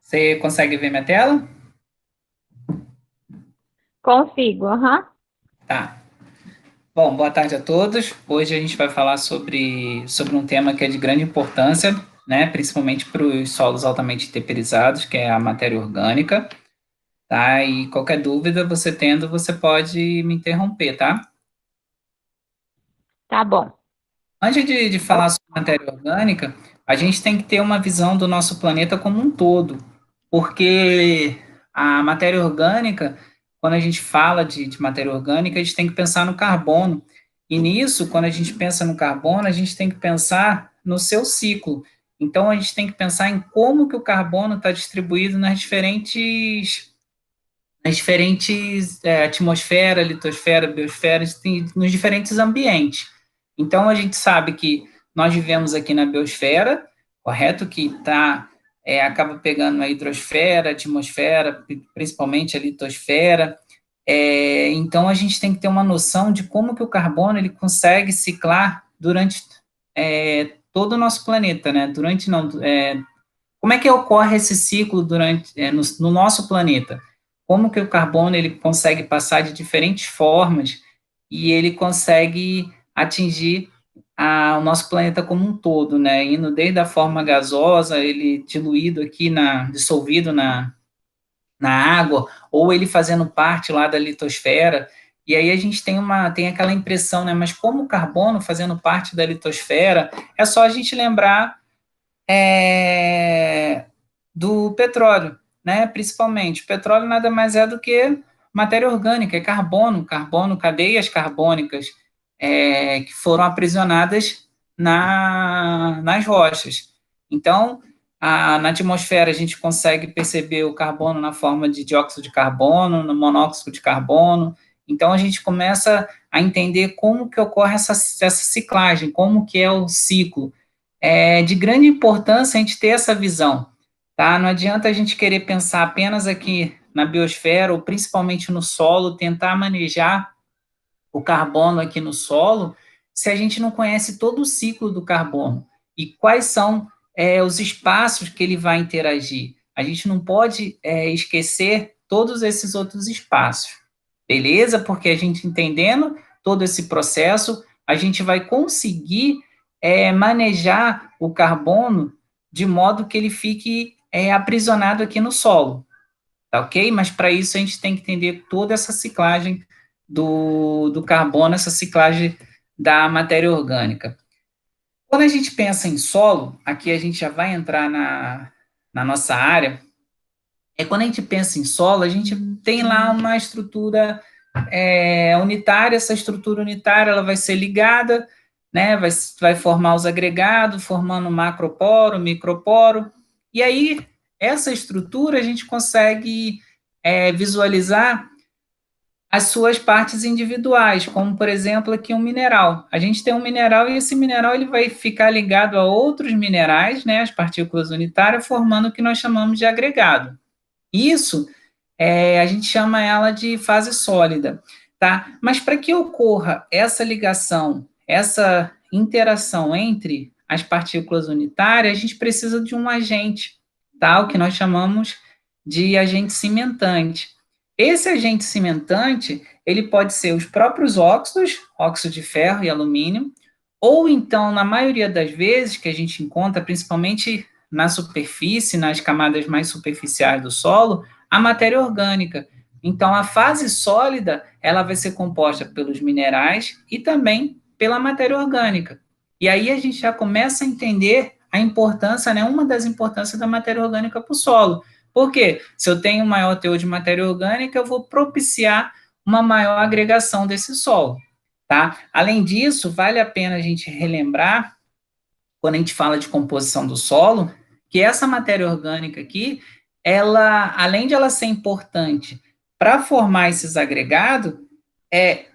Você consegue ver minha tela? Consigo, aham. Tá. Bom, boa tarde a todos. Hoje a gente vai falar sobre um tema que é de grande importância, né? Principalmente para os solos altamente temperizados, que é a matéria orgânica, tá? E qualquer dúvida você tendo, você pode me interromper, tá? Tá bom. Antes de falar sobre matéria orgânica, a gente tem que ter uma visão do nosso planeta como um todo, porque a matéria orgânica, quando a gente fala de matéria orgânica, a gente tem que pensar no carbono. E nisso, quando a gente pensa no carbono, a gente tem que pensar no seu ciclo. Então, a gente tem que pensar em como que o carbono está distribuído nas diferentes atmosfera, litosfera, biosfera, nos diferentes ambientes. Então, a gente sabe que nós vivemos aqui na biosfera, correto? Acaba pegando a hidrosfera, a atmosfera, principalmente a litosfera. Então, a gente tem que ter uma noção de como que o carbono ele consegue ciclar durante todo o nosso planeta, né? Durante, não, como é que ocorre esse ciclo no nosso planeta? Como que o carbono ele consegue passar de diferentes formas e ele consegue atingir o nosso planeta como um todo, né? Indo desde a forma gasosa, ele diluído aqui dissolvido na água, ou ele fazendo parte lá da litosfera. E aí a gente tem aquela impressão, né? Mas como o carbono fazendo parte da litosfera, é só a gente lembrar é, do petróleo, né? Principalmente. O petróleo nada mais é do que matéria orgânica, é carbono, cadeias carbônicas que foram aprisionadas nas rochas. Então, na atmosfera a gente consegue perceber o carbono na forma de dióxido de carbono, no monóxido de carbono. Então, a gente começa a entender como que ocorre essa ciclagem, como que é o ciclo. É de grande importância a gente ter essa visão, tá? Não adianta a gente querer pensar apenas aqui na biosfera ou principalmente no solo, tentar manejar o carbono aqui no solo, se a gente não conhece todo o ciclo do carbono e quais são os espaços que ele vai interagir. A gente não pode esquecer todos esses outros espaços, beleza? Porque a gente entendendo todo esse processo, a gente vai conseguir manejar o carbono de modo que ele fique aprisionado aqui no solo, tá ok? Mas para isso a gente tem que entender toda essa ciclagem do carbono, essa ciclagem da matéria orgânica. Quando a gente pensa em solo, aqui a gente já vai entrar na nossa área, quando a gente pensa em solo, a gente tem lá uma estrutura unitária, essa estrutura unitária ela vai ser ligada, né, vai formar os agregados, formando macroporo, microporo, e aí essa estrutura a gente consegue visualizar as suas partes individuais, como por exemplo aqui um mineral. A gente tem um mineral e esse mineral ele vai ficar ligado a outros minerais, né, as partículas unitárias, formando o que nós chamamos de agregado. Isso a gente chama ela de fase sólida, tá? Mas para que ocorra essa ligação, essa interação entre as partículas unitárias, a gente precisa de um agente, tá? O que nós chamamos de agente cimentante. Esse agente cimentante, ele pode ser os próprios óxidos, óxido de ferro e alumínio, ou então, na maioria das vezes que a gente encontra, principalmente na superfície, nas camadas mais superficiais do solo, a matéria orgânica. Então, a fase sólida, ela vai ser composta pelos minerais e também pela matéria orgânica. E aí a gente já começa a entender a importância, né, uma das importâncias da matéria orgânica para o solo. Por quê? Se eu tenho um maior teor de matéria orgânica, eu vou propiciar uma maior agregação desse solo, tá? Além disso, vale a pena a gente relembrar, quando a gente fala de composição do solo, que essa matéria orgânica aqui, ela, além de ela ser importante para formar esses agregados,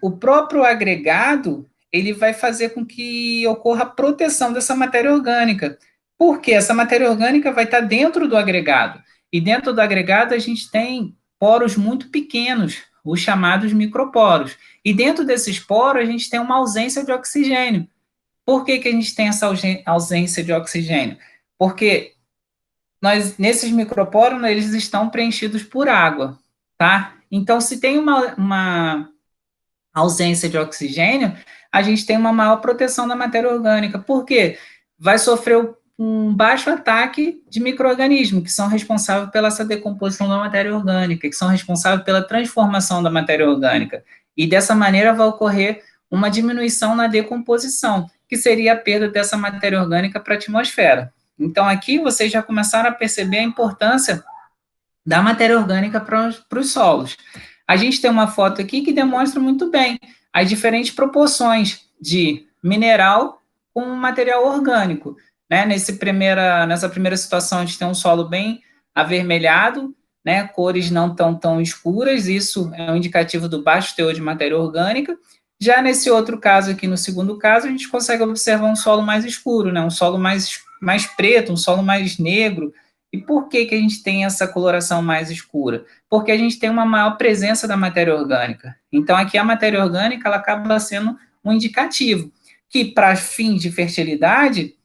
o próprio agregado ele vai fazer com que ocorra a proteção dessa matéria orgânica. Porque essa matéria orgânica vai estar dentro do agregado. E dentro do agregado a gente tem poros muito pequenos, os chamados microporos. E dentro desses poros a gente tem uma ausência de oxigênio. Por que, que a gente tem essa ausência de oxigênio? Porque nesses microporos, eles estão preenchidos por água, tá? Então, se tem uma ausência de oxigênio, a gente tem uma maior proteção da matéria orgânica. Por quê? Vai sofrer um baixo ataque de micro-organismos, que são responsáveis pela essa decomposição da matéria orgânica, que são responsáveis pela transformação da matéria orgânica. E dessa maneira vai ocorrer uma diminuição na decomposição, que seria a perda dessa matéria orgânica para a atmosfera. Então, aqui vocês já começaram a perceber a importância da matéria orgânica para os solos. A gente tem uma foto aqui que demonstra muito bem as diferentes proporções de mineral com material orgânico. Né? Nessa primeira situação, a gente tem um solo bem avermelhado, né? Cores não tão escuras, isso é um indicativo do baixo teor de matéria orgânica. Já nesse outro caso aqui, no segundo caso, a gente consegue observar um solo mais escuro, né? Um solo mais preto, um solo mais negro. E por que a gente tem essa coloração mais escura? Porque a gente tem uma maior presença da matéria orgânica. Então, aqui a matéria orgânica ela acaba sendo um indicativo, que para fins de fertilidade,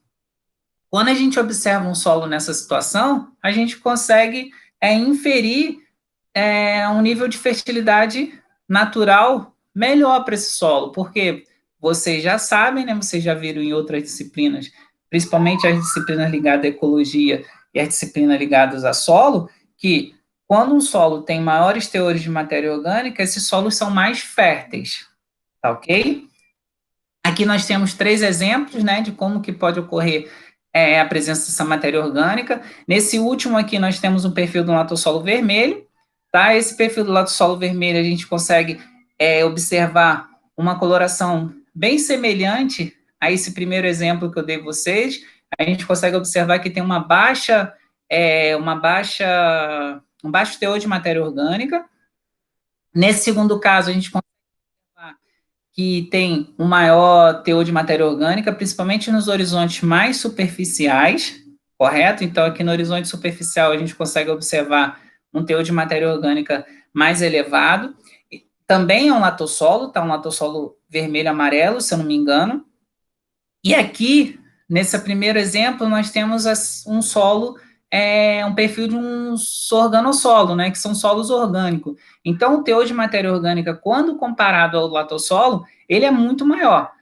quando a gente observa um solo nessa situação, a gente consegue inferir um nível de fertilidade natural melhor para esse solo, porque vocês já sabem, né, vocês já viram em outras disciplinas, principalmente as disciplinas ligadas à ecologia e as disciplinas ligadas a solo, que quando um solo tem maiores teores de matéria orgânica, esses solos são mais férteis, tá ok? Aqui nós temos 3 exemplos, né, de como que pode ocorrer a presença dessa matéria orgânica. Nesse último aqui, nós temos um perfil do latossolo vermelho, tá? Esse perfil do latossolo vermelho, a gente consegue observar uma coloração bem semelhante a esse primeiro exemplo que eu dei a vocês. A gente consegue observar que tem um baixo teor de matéria orgânica. Nesse segundo caso, a gente consegue observar que tem um maior teor de matéria orgânica, principalmente nos horizontes mais superficiais, correto? Então, aqui no horizonte superficial, a gente consegue observar um teor de matéria orgânica mais elevado. Também é um latossolo, tá? Um latossolo vermelho-amarelo, se eu não me engano. E aqui, nesse primeiro exemplo, nós temos um solo, um perfil de um organossolo, né? Que são solos orgânicos. Então, o teor de matéria orgânica, quando comparado ao latossolo, ele é muito maior,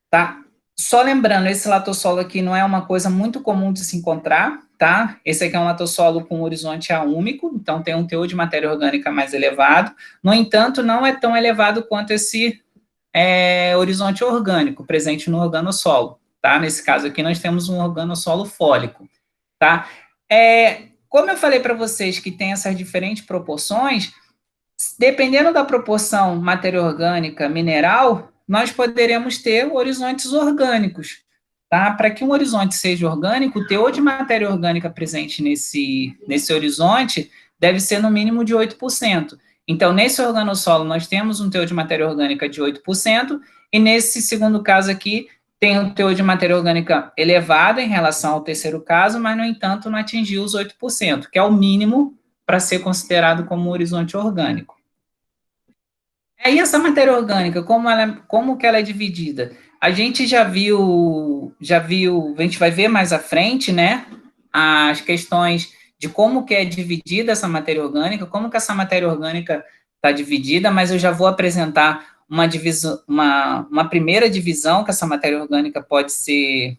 tá? Só lembrando, esse latossolo aqui não é uma coisa muito comum de se encontrar, tá? Esse aqui é um latossolo com horizonte aúmico, então tem um teor de matéria orgânica mais elevado. No entanto, não é tão elevado quanto esse horizonte orgânico presente no organossolo, tá? Nesse caso aqui, nós temos um organossolo fólico, tá? Como eu falei para vocês que tem essas diferentes proporções, dependendo da proporção matéria orgânica mineral, nós poderemos ter horizontes orgânicos, tá? Para que um horizonte seja orgânico, o teor de matéria orgânica presente nesse horizonte deve ser no mínimo de 8%. Então, nesse organossolo, nós temos um teor de matéria orgânica de 8%, e nesse segundo caso aqui, tem um teor de matéria orgânica elevado em relação ao terceiro caso, mas, no entanto, não atingiu os 8%, que é o mínimo para ser considerado como um horizonte orgânico. E essa matéria orgânica, como que ela é dividida? A gente já viu, a gente vai ver mais à frente, né, as questões de como que é dividida essa matéria orgânica, como que essa matéria orgânica está dividida, mas eu já vou apresentar uma primeira divisão que essa matéria orgânica pode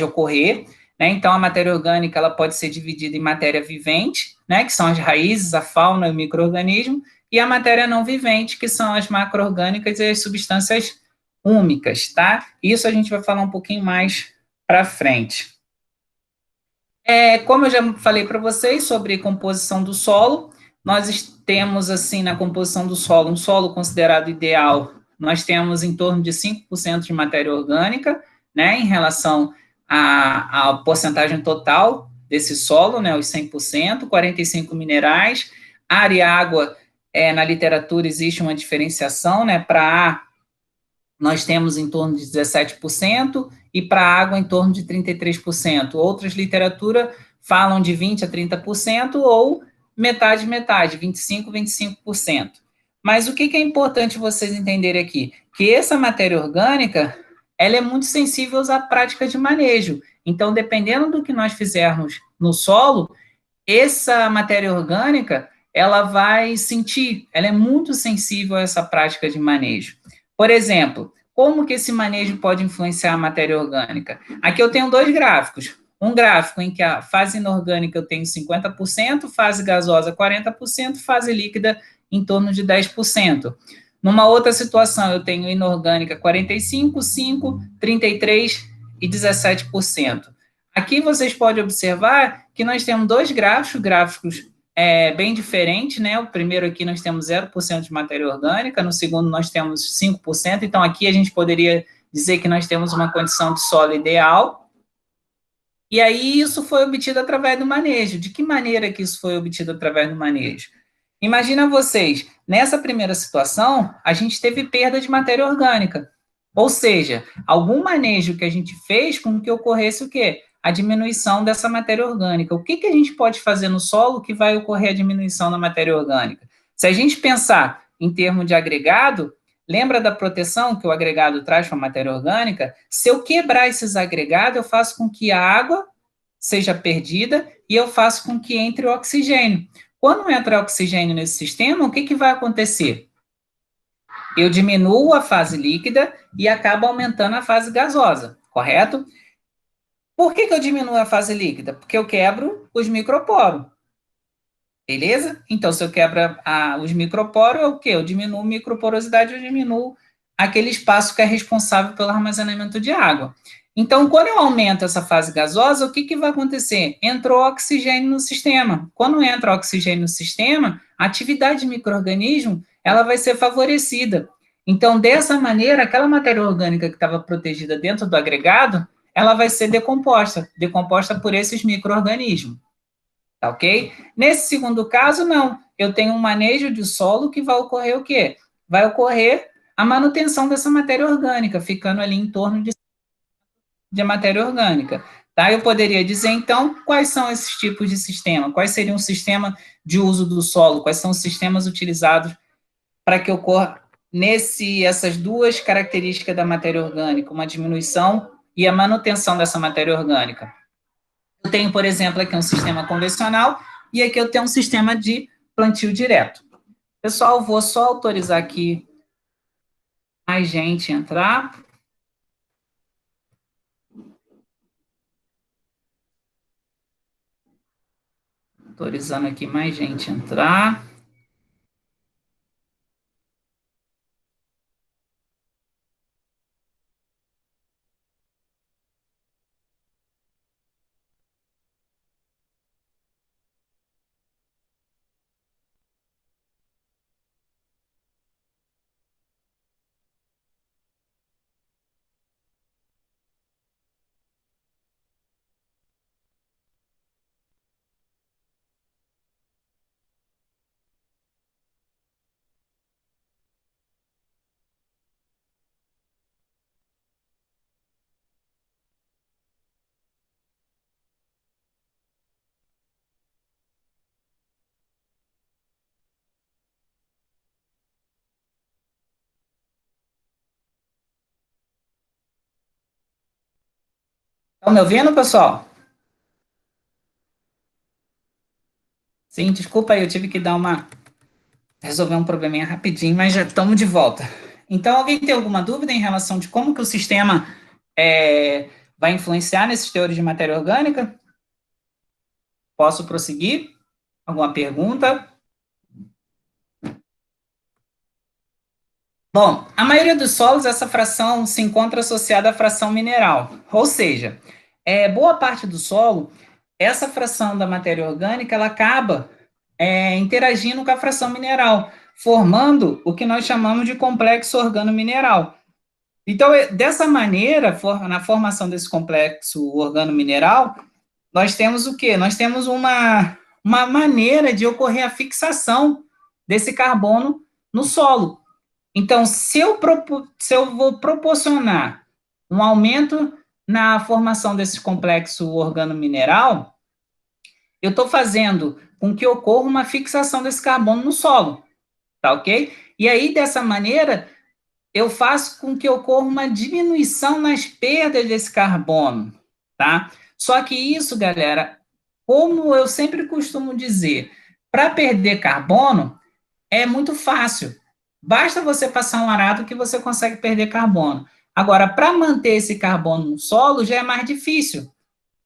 ocorrer, né? Então, a matéria orgânica ela pode ser dividida em matéria vivente, né, que são as raízes, a fauna e o micro-organismo, e a matéria não vivente, que são as macro-orgânicas e as substâncias úmicas, tá? Isso a gente vai falar um pouquinho mais para frente. Como eu já falei para vocês sobre composição do solo, nós temos, assim, na composição do solo, um solo considerado ideal, nós temos em torno de 5% de matéria orgânica, né, em relação à porcentagem total desse solo, né, os 100%, 45% minerais, ar e água, na literatura existe uma diferenciação, né, para ar nós temos em torno de 17%, e para água em torno de 33%. Outras literaturas falam de 20% a 30%, ou metade, 25%, 25%. Mas o que é importante vocês entenderem aqui? Que essa matéria orgânica, ela é muito sensível à prática de manejo. Então, dependendo do que nós fizermos no solo, essa matéria orgânica, ela vai sentir, ela é muito sensível a essa prática de manejo. Por exemplo, como que esse manejo pode influenciar a matéria orgânica? Aqui eu tenho dois gráficos. Um gráfico em que a fase inorgânica eu tenho 50%, fase gasosa 40%, fase líquida em torno de 10%. Numa outra situação, eu tenho inorgânica 45%, 5%, 33% e 17%. Aqui vocês podem observar que nós temos dois gráficos bem diferentes, né? O primeiro aqui nós temos 0% de matéria orgânica, no segundo nós temos 5%, então aqui a gente poderia dizer que nós temos uma condição de solo ideal, e aí isso foi obtido através do manejo. De que maneira que isso foi obtido através do manejo? Imagina vocês, nessa primeira situação, a gente teve perda de matéria orgânica, ou seja, algum manejo que a gente fez com que ocorresse o quê? A diminuição dessa matéria orgânica. O que, que a gente pode fazer no solo que vai ocorrer a diminuição da matéria orgânica? Se a gente pensar em termos de agregado, lembra da proteção que o agregado traz para a matéria orgânica? Se eu quebrar esses agregados, eu faço com que a água seja perdida e eu faço com que entre o oxigênio. Quando entra oxigênio nesse sistema, o que, que vai acontecer? Eu diminuo a fase líquida e acabo aumentando a fase gasosa, correto? Por que, que eu diminuo a fase líquida? Porque eu quebro os microporos, beleza? Então, se eu quebro os microporos, é o quê? Eu diminuo a microporosidade, eu diminuo aquele espaço que é responsável pelo armazenamento de água. Então, quando eu aumento essa fase gasosa, o que, que vai acontecer? Entrou oxigênio no sistema. Quando entra oxigênio no sistema, a atividade de micro-organismo ela vai ser favorecida. Então, dessa maneira, aquela matéria orgânica que estava protegida dentro do agregado, ela vai ser decomposta por esses micro-organismos. Tá ok? Nesse segundo caso, não. Eu tenho um manejo de solo que vai ocorrer o quê? Vai ocorrer a manutenção dessa matéria orgânica, ficando ali em torno de matéria orgânica. Tá? Eu poderia dizer, então, quais são esses tipos de sistema? Quais seriam os sistemas de uso do solo? Quais são os sistemas utilizados para que ocorra essas duas características da matéria orgânica, uma diminuição e a manutenção dessa matéria orgânica? Eu tenho, por exemplo, aqui um sistema convencional e aqui eu tenho um sistema de plantio direto. Pessoal, vou só autorizar aqui mais gente entrar. Autorizando aqui mais gente entrar. Estão me ouvindo, pessoal? Sim, desculpa aí, eu tive que resolver um probleminha rapidinho, mas já estamos de volta. Então, alguém tem alguma dúvida em relação de como que o sistema vai influenciar nesses teores de matéria orgânica? Posso prosseguir? Alguma pergunta? Bom, a maioria dos solos, essa fração se encontra associada à fração mineral, ou seja, boa parte do solo, essa fração da matéria orgânica, ela acaba interagindo com a fração mineral, formando o que nós chamamos de complexo organo-mineral. Então, dessa maneira, na formação desse complexo organo-mineral, nós temos o quê? Nós temos uma maneira de ocorrer a fixação desse carbono no solo. Então, se eu vou proporcionar um aumento na formação desse complexo organo-mineral, eu estou fazendo com que ocorra uma fixação desse carbono no solo, tá ok? E aí, dessa maneira, eu faço com que ocorra uma diminuição nas perdas desse carbono, tá? Só que isso, galera, como eu sempre costumo dizer, para perder carbono é muito fácil. Basta você passar um arado que você consegue perder carbono. Agora, para manter esse carbono no solo já é mais difícil.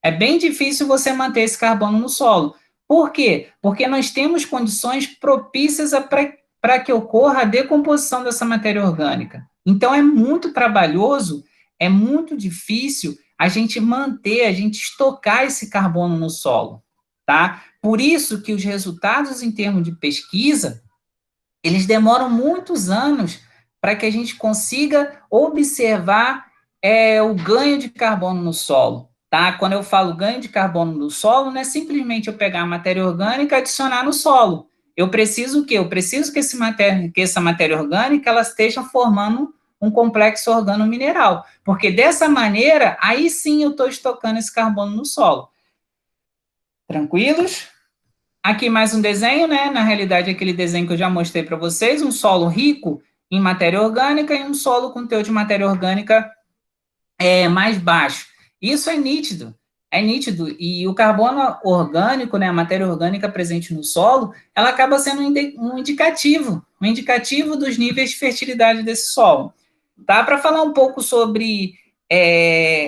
É bem difícil você manter esse carbono no solo. Por quê? Porque nós temos condições propícias para que ocorra a decomposição dessa matéria orgânica. Então, é muito trabalhoso, é muito difícil a gente manter, a gente estocar esse carbono no solo, tá? Por isso que os resultados em termos de pesquisa, eles demoram muitos anos para que a gente consiga observar o ganho de carbono no solo. Tá? Quando eu falo ganho de carbono no solo, não é simplesmente eu pegar a matéria orgânica e adicionar no solo. Eu preciso o quê? Eu preciso que essa matéria orgânica ela esteja formando um complexo organomineral, porque dessa maneira, aí sim eu estou estocando esse carbono no solo. Tranquilos? Aqui mais um desenho, né? Na realidade, aquele desenho que eu já mostrei para vocês, um solo rico em matéria orgânica e um solo com teor de matéria orgânica mais baixo. Isso é nítido. E o carbono orgânico, né, a matéria orgânica presente no solo, ela acaba sendo um indicativo dos níveis de fertilidade desse solo. Tá? Para falar um pouco sobre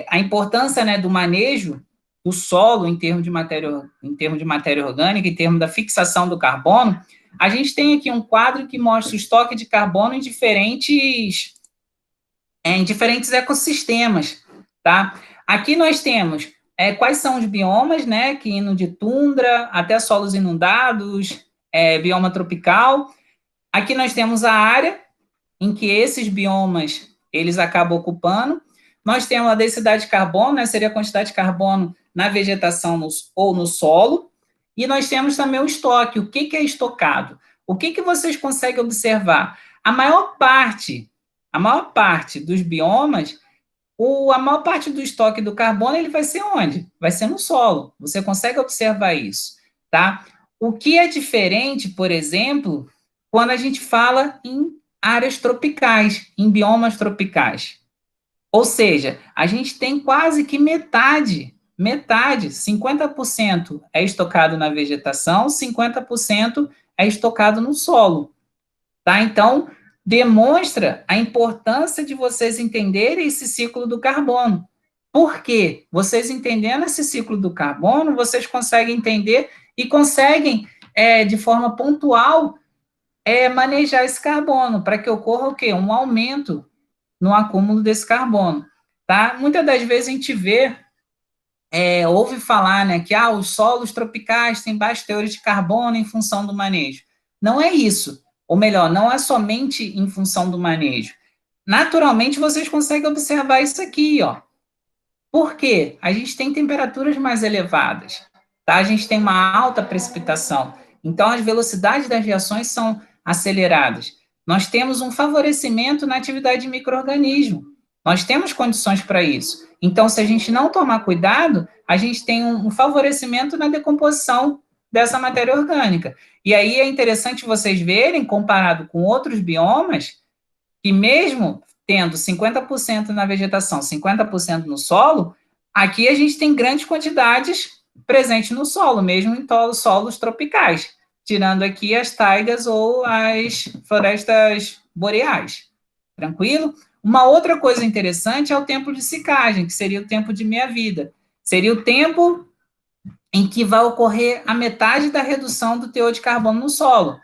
a importância, né, do manejo do solo em termos de matéria orgânica, em termos da fixação do carbono, a gente tem aqui um quadro que mostra o estoque de carbono em diferentes ecossistemas, tá? Aqui nós temos quais são os biomas, né, que indo de tundra até solos inundados, bioma tropical. Aqui nós temos a área em que esses biomas eles acabam ocupando. Nós temos a densidade de carbono, né, seria a quantidade de carbono na vegetação ou no solo. E nós temos também o estoque. O que é estocado? O que vocês conseguem observar? A maior parte dos biomas, a maior parte do estoque do carbono, ele vai ser onde? Vai ser no solo. Você consegue observar isso, tá? O que é diferente, por exemplo, quando a gente fala em áreas tropicais, em biomas tropicais. Ou seja, a gente tem quase que metade, 50% é estocado na vegetação, 50% é estocado no solo. Tá? Então, demonstra a importância de vocês entenderem esse ciclo do carbono. Por quê? Vocês entendendo esse ciclo do carbono, vocês conseguem entender e conseguem, de forma pontual, manejar esse carbono, para que ocorra o quê? Um aumento no acúmulo desse carbono. Tá? Muitas das vezes a gente ouve falar, né, que os solos tropicais têm baixos teores de carbono em função do manejo. Não é isso. Ou melhor, não é somente em função do manejo. Naturalmente, vocês conseguem observar isso aqui, ó. Por quê? A gente tem temperaturas mais elevadas, tá? A gente tem uma alta precipitação. Então, as velocidades das reações são aceleradas. Nós temos um favorecimento na atividade de micro-organismo. Nós temos condições para isso. Então, se a gente não tomar cuidado, a gente tem um favorecimento na decomposição dessa matéria orgânica. E aí é interessante vocês verem, comparado com outros biomas, que mesmo tendo 50% na vegetação, 50% no solo, aqui a gente tem grandes quantidades presentes no solo, mesmo em solos tropicais, tirando aqui as taigas ou as florestas boreais. Tranquilo? Uma outra coisa interessante é o tempo de secagem, que seria o tempo de meia-vida. Seria o tempo em que vai ocorrer a metade da redução do teor de carbono no solo.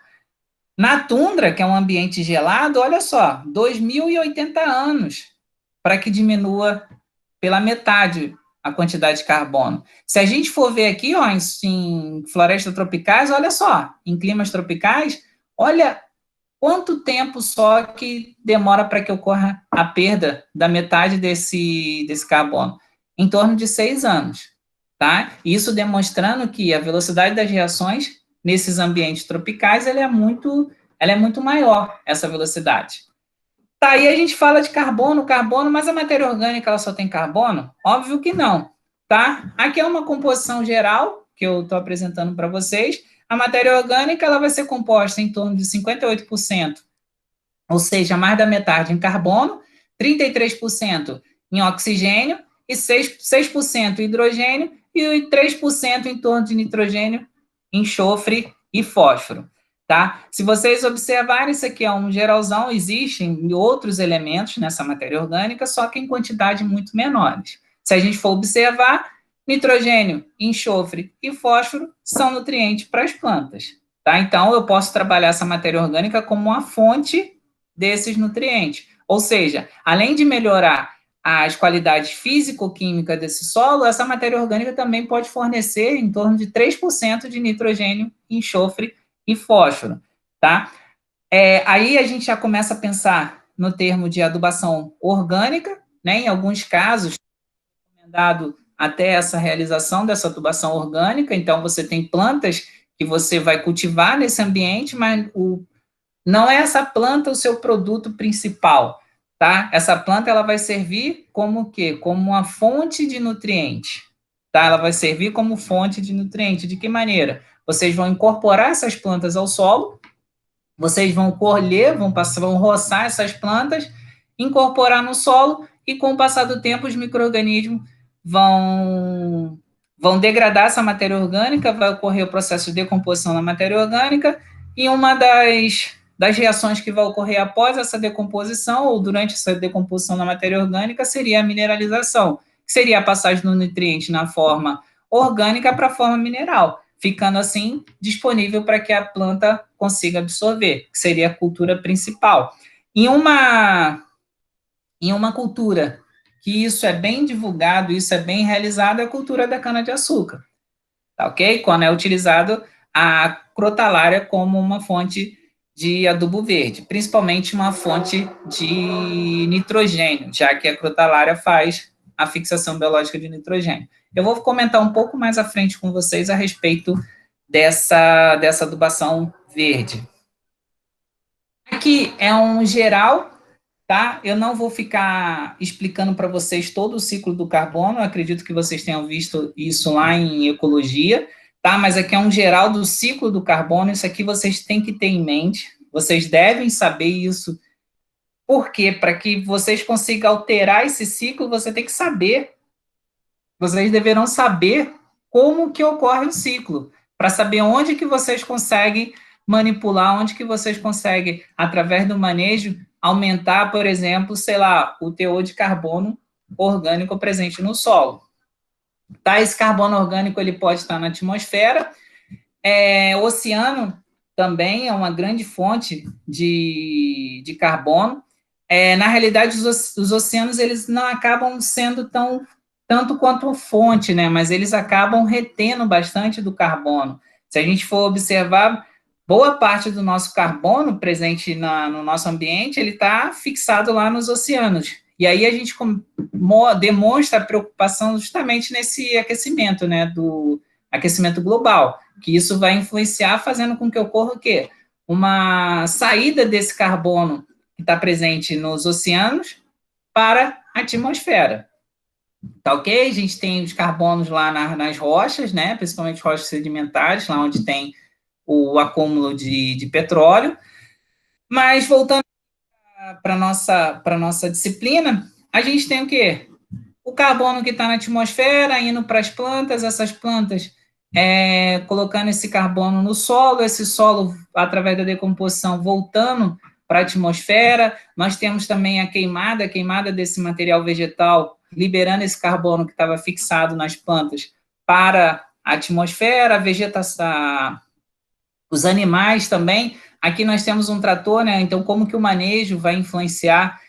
Na tundra, que é um ambiente gelado, olha só, 2.080 anos para que diminua pela metade a quantidade de carbono. Se a gente for ver aqui, ó, em florestas tropicais, olha só, em climas tropicais, olha quanto tempo só que demora para que ocorra a perda da metade desse carbono? Em torno de 6 anos, tá? Isso demonstrando que a velocidade das reações nesses ambientes tropicais ela é muito maior, essa velocidade. Tá, aí a gente fala de carbono, mas a matéria orgânica ela só tem carbono? Óbvio que não, tá? Aqui é uma composição geral que eu estou apresentando para vocês. A matéria orgânica ela vai ser composta em torno de 58%, ou seja, mais da metade em carbono, 33% em oxigênio e 6% hidrogênio e 3% em torno de nitrogênio, enxofre e fósforo. Tá? Se vocês observarem, isso aqui é um geralzão, existem outros elementos nessa matéria orgânica, só que em quantidade muito menores. Se a gente for observar, nitrogênio, enxofre e fósforo são nutrientes para as plantas. Tá? Então, eu posso trabalhar essa matéria orgânica como uma fonte desses nutrientes. Ou seja, além de melhorar as qualidades físico-químicas desse solo, essa matéria orgânica também pode fornecer em torno de 3% de nitrogênio, enxofre e fósforo, tá? Aí a gente já começa a pensar no termo de adubação orgânica, né? Em alguns casos, é recomendado até essa realização dessa adubação orgânica, então você tem plantas que você vai cultivar nesse ambiente, mas não é essa planta o seu produto principal, tá? Essa planta ela vai servir como o quê? Como uma fonte de nutriente, tá? Ela vai servir como fonte de nutriente. De que maneira? Vocês vão incorporar essas plantas ao solo, vocês vão colher, vão roçar essas plantas, incorporar no solo e com o passar do tempo os micro-organismos vão degradar essa matéria orgânica, vai ocorrer o processo de decomposição da matéria orgânica e uma das reações que vai ocorrer após essa decomposição ou durante essa decomposição da matéria orgânica seria a mineralização, que seria a passagem do nutriente na forma orgânica para a forma mineral, ficando assim disponível para que a planta consiga absorver, que seria a cultura principal. Em uma cultura que isso é bem divulgado, isso é bem realizado, é a cultura da cana-de-açúcar, tá ok? Quando é utilizado a crotalária como uma fonte de adubo verde, principalmente uma fonte de nitrogênio, já que a crotalária faz a fixação biológica de nitrogênio. Eu vou comentar um pouco mais à frente com vocês a respeito dessa adubação verde. Aqui é um geral, tá? Eu não vou ficar explicando para vocês todo o ciclo do carbono, eu acredito que vocês tenham visto isso lá em ecologia, tá? Mas aqui é um geral do ciclo do carbono, isso aqui vocês têm que ter em mente, vocês devem saber isso, porque para que vocês consigam alterar esse ciclo, você tem que saber, vocês deverão saber como que ocorre o ciclo, para saber onde que vocês conseguem manipular, onde que vocês conseguem, através do manejo, aumentar, por exemplo, sei lá, o teor de carbono orgânico presente no solo. Tá? Esse carbono orgânico ele pode estar na atmosfera, o oceano também é uma grande fonte de carbono. Na realidade, os oceanos eles não acabam sendo tanto quanto fonte, né? Mas eles acabam retendo bastante do carbono. Se a gente for observar, boa parte do nosso carbono presente no nosso ambiente, ele está fixado lá nos oceanos. E aí a gente demonstra a preocupação justamente nesse aquecimento, né? Do aquecimento global, que isso vai influenciar, fazendo com que ocorra o quê? Uma saída desse carbono que está presente nos oceanos para a atmosfera. Tá ok? A gente tem os carbonos lá nas rochas, né? Principalmente rochas sedimentares, lá onde tem o acúmulo de petróleo. Mas, voltando para a nossa disciplina, a gente tem o quê? O carbono que está na atmosfera, indo para as plantas, essas plantas colocando esse carbono no solo, esse solo, através da decomposição, voltando para a atmosfera. Nós temos também a queimada desse material vegetal, liberando esse carbono que estava fixado nas plantas para a atmosfera, a vegetação, os animais também. Aqui nós temos um trator, né? Então, como que o manejo vai influenciar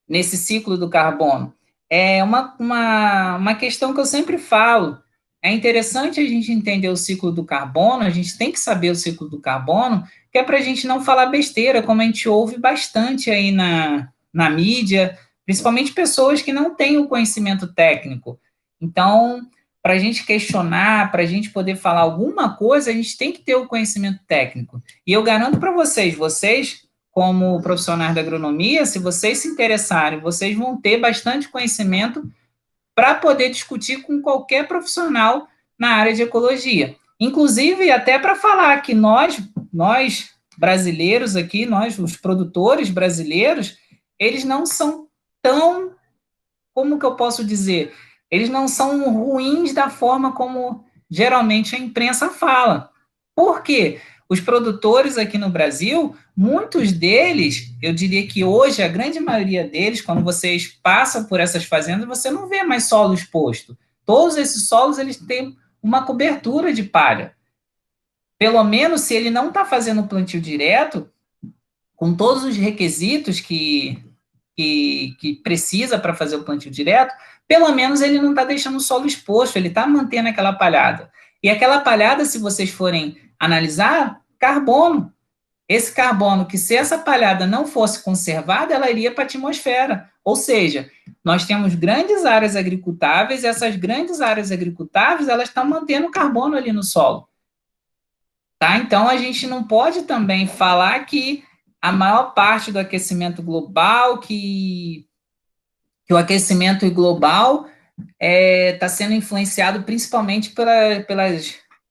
nesse ciclo do carbono? É uma questão que eu sempre falo. É interessante a gente entender o ciclo do carbono, a gente tem que saber o ciclo do carbono, que é para a gente não falar besteira, como a gente ouve bastante aí na mídia, principalmente pessoas que não têm o conhecimento técnico. Então, para a gente questionar, para a gente poder falar alguma coisa, a gente tem que ter o conhecimento técnico. E eu garanto para vocês, como profissionais da agronomia, se vocês se interessarem, vocês vão ter bastante conhecimento para poder discutir com qualquer profissional na área de ecologia. Inclusive, até para falar que nós brasileiros aqui, nós, os produtores brasileiros, eles não são tão, como que eu posso dizer, eles não são ruins da forma como geralmente a imprensa fala. Por quê? Os produtores aqui no Brasil, muitos deles, eu diria que hoje, a grande maioria deles, quando vocês passam por essas fazendas, você não vê mais solo exposto. Todos esses solos, eles têm uma cobertura de palha. Pelo menos, se ele não está fazendo plantio direto, com todos os requisitos que precisa para fazer o plantio direto, pelo menos ele não está deixando o solo exposto, ele está mantendo aquela palhada. E aquela palhada, se vocês forem analisar, carbono. Esse carbono, que se essa palhada não fosse conservada, ela iria para a atmosfera. Ou seja, nós temos grandes áreas agricultáveis, e essas grandes áreas agricultáveis, elas estão mantendo carbono ali no solo. Tá? Então, a gente não pode também falar que a maior parte do aquecimento global, que o aquecimento global está sendo influenciado principalmente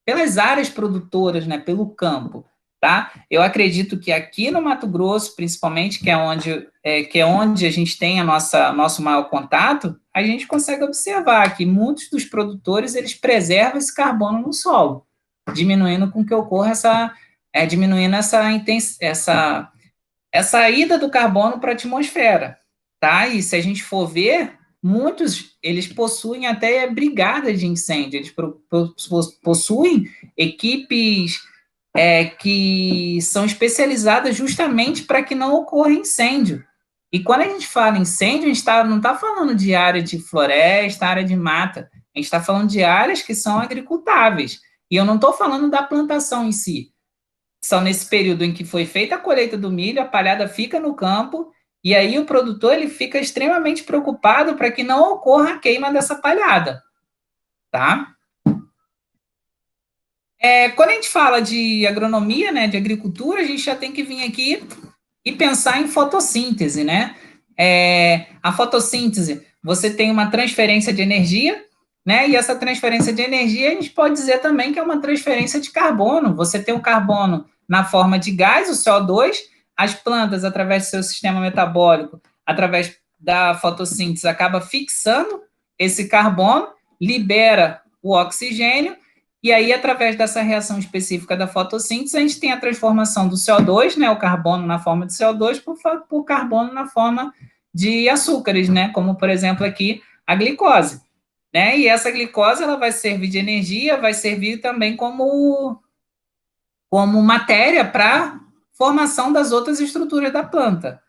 pelas áreas produtoras, né, pelo campo. Tá? Eu acredito que aqui no Mato Grosso, principalmente, que é onde a gente tem nosso maior contato, a gente consegue observar que muitos dos produtores eles preservam esse carbono no solo, diminuindo com que ocorra diminuindo essa ida do carbono para a atmosfera, tá? E se a gente for ver, muitos, eles possuem até brigadas de incêndio, eles possuem equipes que são especializadas justamente para que não ocorra incêndio. E quando a gente fala incêndio, a gente não está falando de área de floresta, área de mata, a gente está falando de áreas que são agricultáveis. E eu não estou falando da plantação em si, são nesse período em que foi feita a colheita do milho, a palhada fica no campo, e aí o produtor ele fica extremamente preocupado para que não ocorra a queima dessa palhada, tá? Quando a gente fala de agronomia, né, de agricultura, a gente já tem que vir aqui e pensar em fotossíntese, né? A fotossíntese, você tem uma transferência de energia, né? E essa transferência de energia, a gente pode dizer também que é uma transferência de carbono. Você tem o carbono na forma de gás, o CO2, as plantas, através do seu sistema metabólico, através da fotossíntese, acaba fixando esse carbono, libera o oxigênio, e aí, através dessa reação específica da fotossíntese, a gente tem a transformação do CO2, né, o carbono na forma de CO2, por carbono na forma de açúcares, né, como, por exemplo, aqui, a glicose. Né? E essa glicose ela vai servir de energia, vai servir também como matéria para formação das outras estruturas da planta.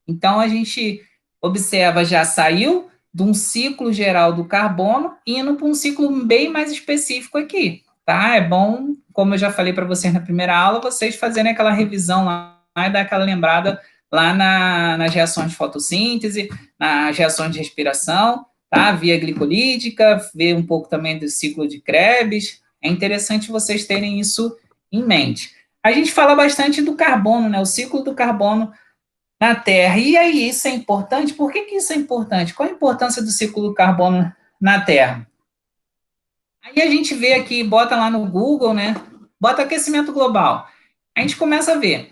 Então, a gente observa, já saiu de um ciclo geral do carbono, indo para um ciclo bem mais específico aqui, tá? É bom, como eu já falei para vocês na primeira aula, vocês fazerem aquela revisão lá e dar aquela lembrada lá nas reações de fotossíntese, nas reações de respiração, tá? Via glicolítica, ver um pouco também do ciclo de Krebs. É interessante vocês terem isso em mente. A gente fala bastante do carbono, né? O ciclo do carbono na Terra. E aí, isso é importante? Por que isso é importante? Qual a importância do ciclo do carbono na Terra? Aí a gente vê aqui, bota lá no Google, né? Bota aquecimento global. A gente começa a ver.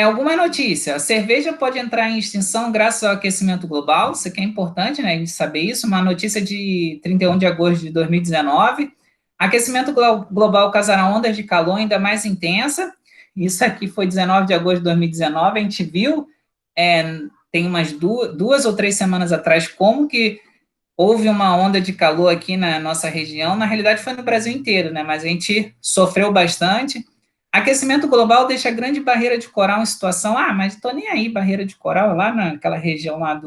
Alguma notícia. A cerveja pode entrar em extinção graças ao aquecimento global. Isso aqui é importante, né? A gente saber isso. Uma notícia de 31 de agosto de 2019. Aquecimento global causará ondas de calor ainda mais intensa. Isso aqui foi 19 de agosto de 2019. A gente viu, tem umas 2 ou 3 semanas atrás, como que houve uma onda de calor aqui na nossa região. Na realidade, foi no Brasil inteiro, né? Mas a gente sofreu bastante. Aquecimento global deixa a grande barreira de coral em situação, mas estou nem aí, barreira de coral lá naquela região lá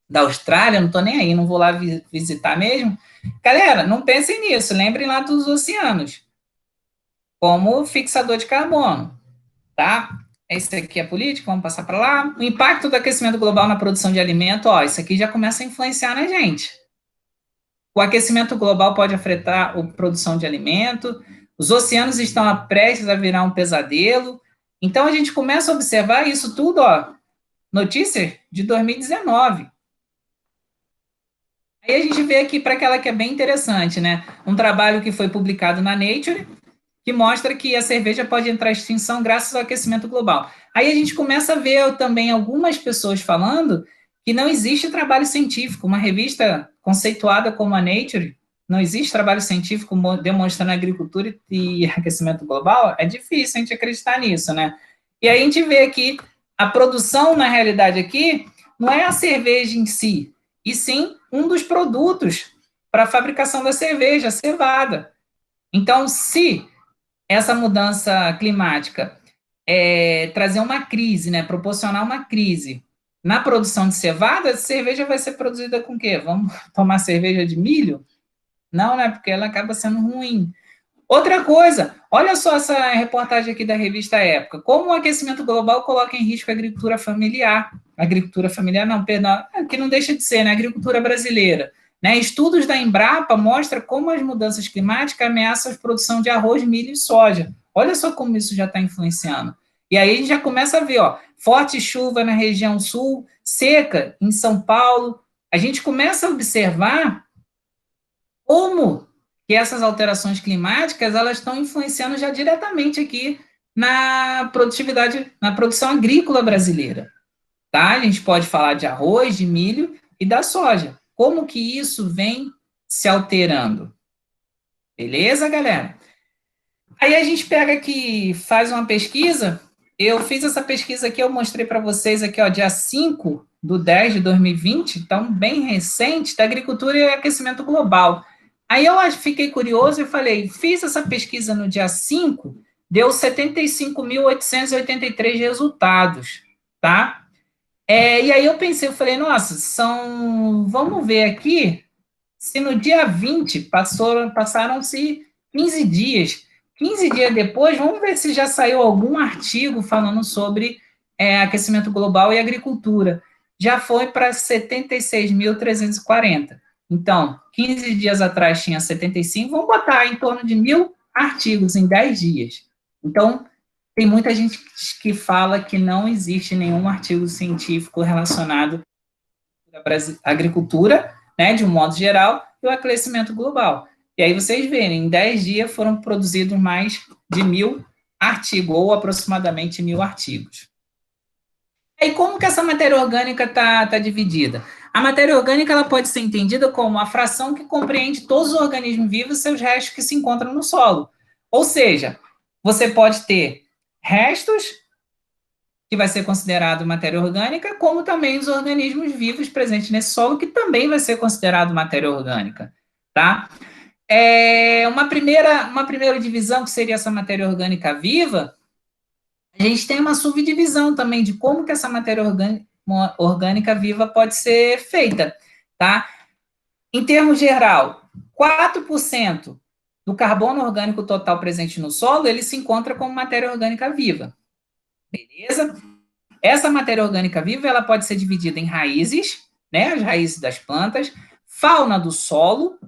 da Austrália, não estou nem aí, não vou lá visitar mesmo. Galera, não pensem nisso, lembrem lá dos oceanos, como fixador de carbono, tá? Esse aqui é político, vamos passar para lá. O impacto do aquecimento global na produção de alimento, isso aqui já começa a influenciar na gente. O aquecimento global pode afetar a produção de alimento, os oceanos estão prestes a virar um pesadelo. Então, a gente começa a observar isso tudo, notícias de 2019. Aí a gente vê aqui para aquela que é bem interessante, né? Um trabalho que foi publicado na Nature, que mostra que a cerveja pode entrar em extinção graças ao aquecimento global. Aí a gente começa a ver também algumas pessoas falando que não existe trabalho científico. Uma revista conceituada como a Nature, não existe trabalho científico demonstrando agricultura e aquecimento global. É difícil a gente acreditar nisso, né? E aí a gente vê que a produção, na realidade, aqui, não é a cerveja em si, e sim um dos produtos para a fabricação da cerveja, a cevada. Então, se essa mudança climática trazer uma crise, né, proporcionar uma crise na produção de cevada, a cerveja vai ser produzida com o quê? Vamos tomar cerveja de milho? Não, né, porque ela acaba sendo ruim. Outra coisa, olha só essa reportagem aqui da revista Época. Como o aquecimento global coloca em risco a agricultura familiar. Agricultura familiar, não, perdão, que não deixa de ser, né? Agricultura brasileira. Né? Estudos da Embrapa mostram como as mudanças climáticas ameaçam a produção de arroz, milho e soja. Olha só como isso já está influenciando. E aí a gente já começa a ver, ó, forte chuva na região sul, seca em São Paulo. A gente começa a observar como que essas alterações climáticas elas estão influenciando já diretamente aqui na produtividade, na produção agrícola brasileira, tá? A gente pode falar de arroz, de milho e da soja. Como que isso vem se alterando? Beleza, galera? Aí a gente pega aqui, faz uma pesquisa. Eu fiz essa pesquisa aqui, eu mostrei para vocês aqui, ó, dia 5/10/2020, então bem recente, da agricultura e aquecimento global. Aí eu fiquei curioso e falei, fiz essa pesquisa no dia 5, deu 75.883 resultados, tá? E aí eu pensei, eu falei, nossa, vamos ver aqui, se no dia 20 passaram-se 15 dias. 15 dias depois, vamos ver se já saiu algum artigo falando sobre aquecimento global e agricultura. Já foi para 76.340. Então, 15 dias atrás tinha 75, vamos botar em torno de 1.000 artigos em 10 dias. Então, tem muita gente que fala que não existe nenhum artigo científico relacionado à agricultura, né, de um modo geral, e o aquecimento global. E aí vocês verem, em 10 dias foram produzidos mais de 1.000 artigos, ou aproximadamente 1.000 artigos. E como que essa matéria orgânica está dividida? A matéria orgânica ela pode ser entendida como a fração que compreende todos os organismos vivos e seus restos que se encontram no solo. Ou seja, você pode ter restos, que vai ser considerado matéria orgânica, como também os organismos vivos presentes nesse solo, que também vai ser considerado matéria orgânica, tá? Uma primeira divisão, que seria essa matéria orgânica viva, a gente tem uma subdivisão também de como que essa matéria orgânica viva pode ser feita, tá? Em termos geral, 4% do carbono orgânico total presente no solo, ele se encontra como matéria orgânica viva. Beleza? Essa matéria orgânica viva, ela pode ser dividida em raízes, né, as raízes das plantas, fauna do solo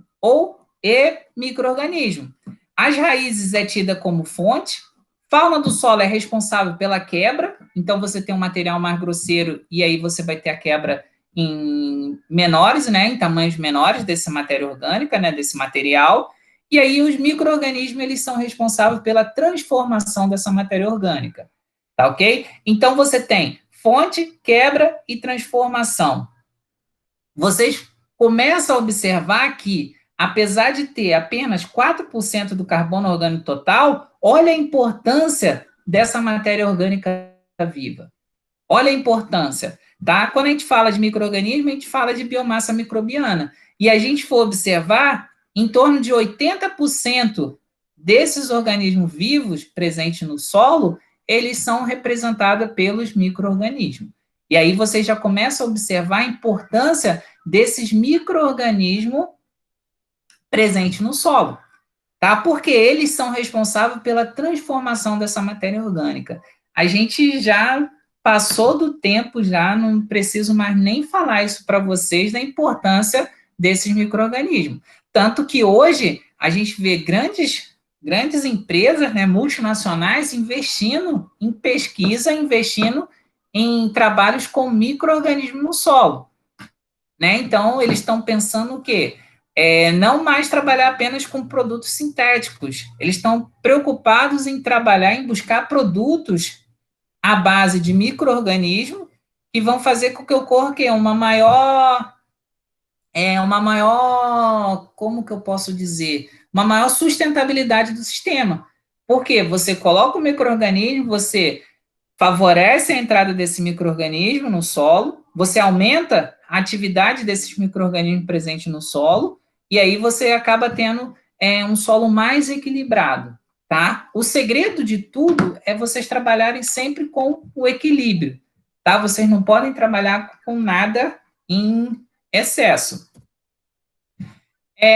e micro-organismo. As raízes é tida como fonte, fauna do solo é responsável pela quebra, então você tem um material mais grosseiro e aí você vai ter a quebra em menores, né, em tamanhos menores dessa matéria orgânica, né, desse material, e aí os micro-organismos, eles são responsáveis pela transformação dessa matéria orgânica. Tá ok? Então, você tem fonte, quebra e transformação. Vocês começam a observar que, apesar de ter apenas 4% do carbono orgânico total, olha a importância dessa matéria orgânica viva. Olha a importância, tá? Quando a gente fala de micro-organismo, a gente fala de biomassa microbiana. E a gente for observar, em torno de 80% desses organismos vivos presentes no solo, eles são representados pelos micro-organismos. E aí você já começa a observar a importância desses micro-organismos presentes no solo, tá? Porque eles são responsáveis pela transformação dessa matéria orgânica. A gente já passou do tempo, já não preciso mais nem falar isso para vocês, da importância desses micro-organismos. Tanto que hoje a gente vê grandes empresas, né, multinacionais, investindo em pesquisa, investindo em trabalhos com micro-organismos no solo. Né? Então, eles estão pensando o quê? Não mais trabalhar apenas com produtos sintéticos. Eles estão preocupados em trabalhar, em buscar produtos à base de micro-organismos que vão fazer com que ocorra o quê? Uma maior, como que eu posso dizer? Uma maior sustentabilidade do sistema. Porque você coloca o micro-organismo, você favorece a entrada desse micro-organismo no solo, você aumenta a atividade desses micro-organismos presentes no solo, e aí você acaba tendo um solo mais equilibrado, tá? O segredo de tudo é vocês trabalharem sempre com o equilíbrio, tá? Vocês não podem trabalhar com nada em excesso.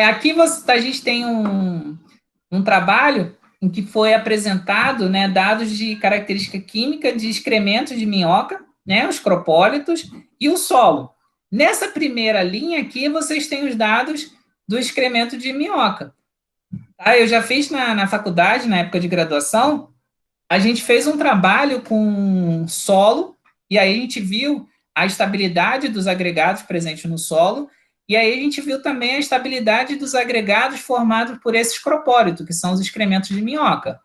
Aqui a gente tem um trabalho em que foi apresentado, né, dados de característica química de excrementos de minhoca, né, os cropólitos e o solo. Nessa primeira linha aqui, vocês têm os dados do excremento de minhoca. Tá? Eu já fiz na faculdade, na época de graduação, a gente fez um trabalho com solo, e aí a gente viu a estabilidade dos agregados presentes no solo, e aí a gente viu também a estabilidade dos agregados formados por esses cropólitos, que são os excrementos de minhoca.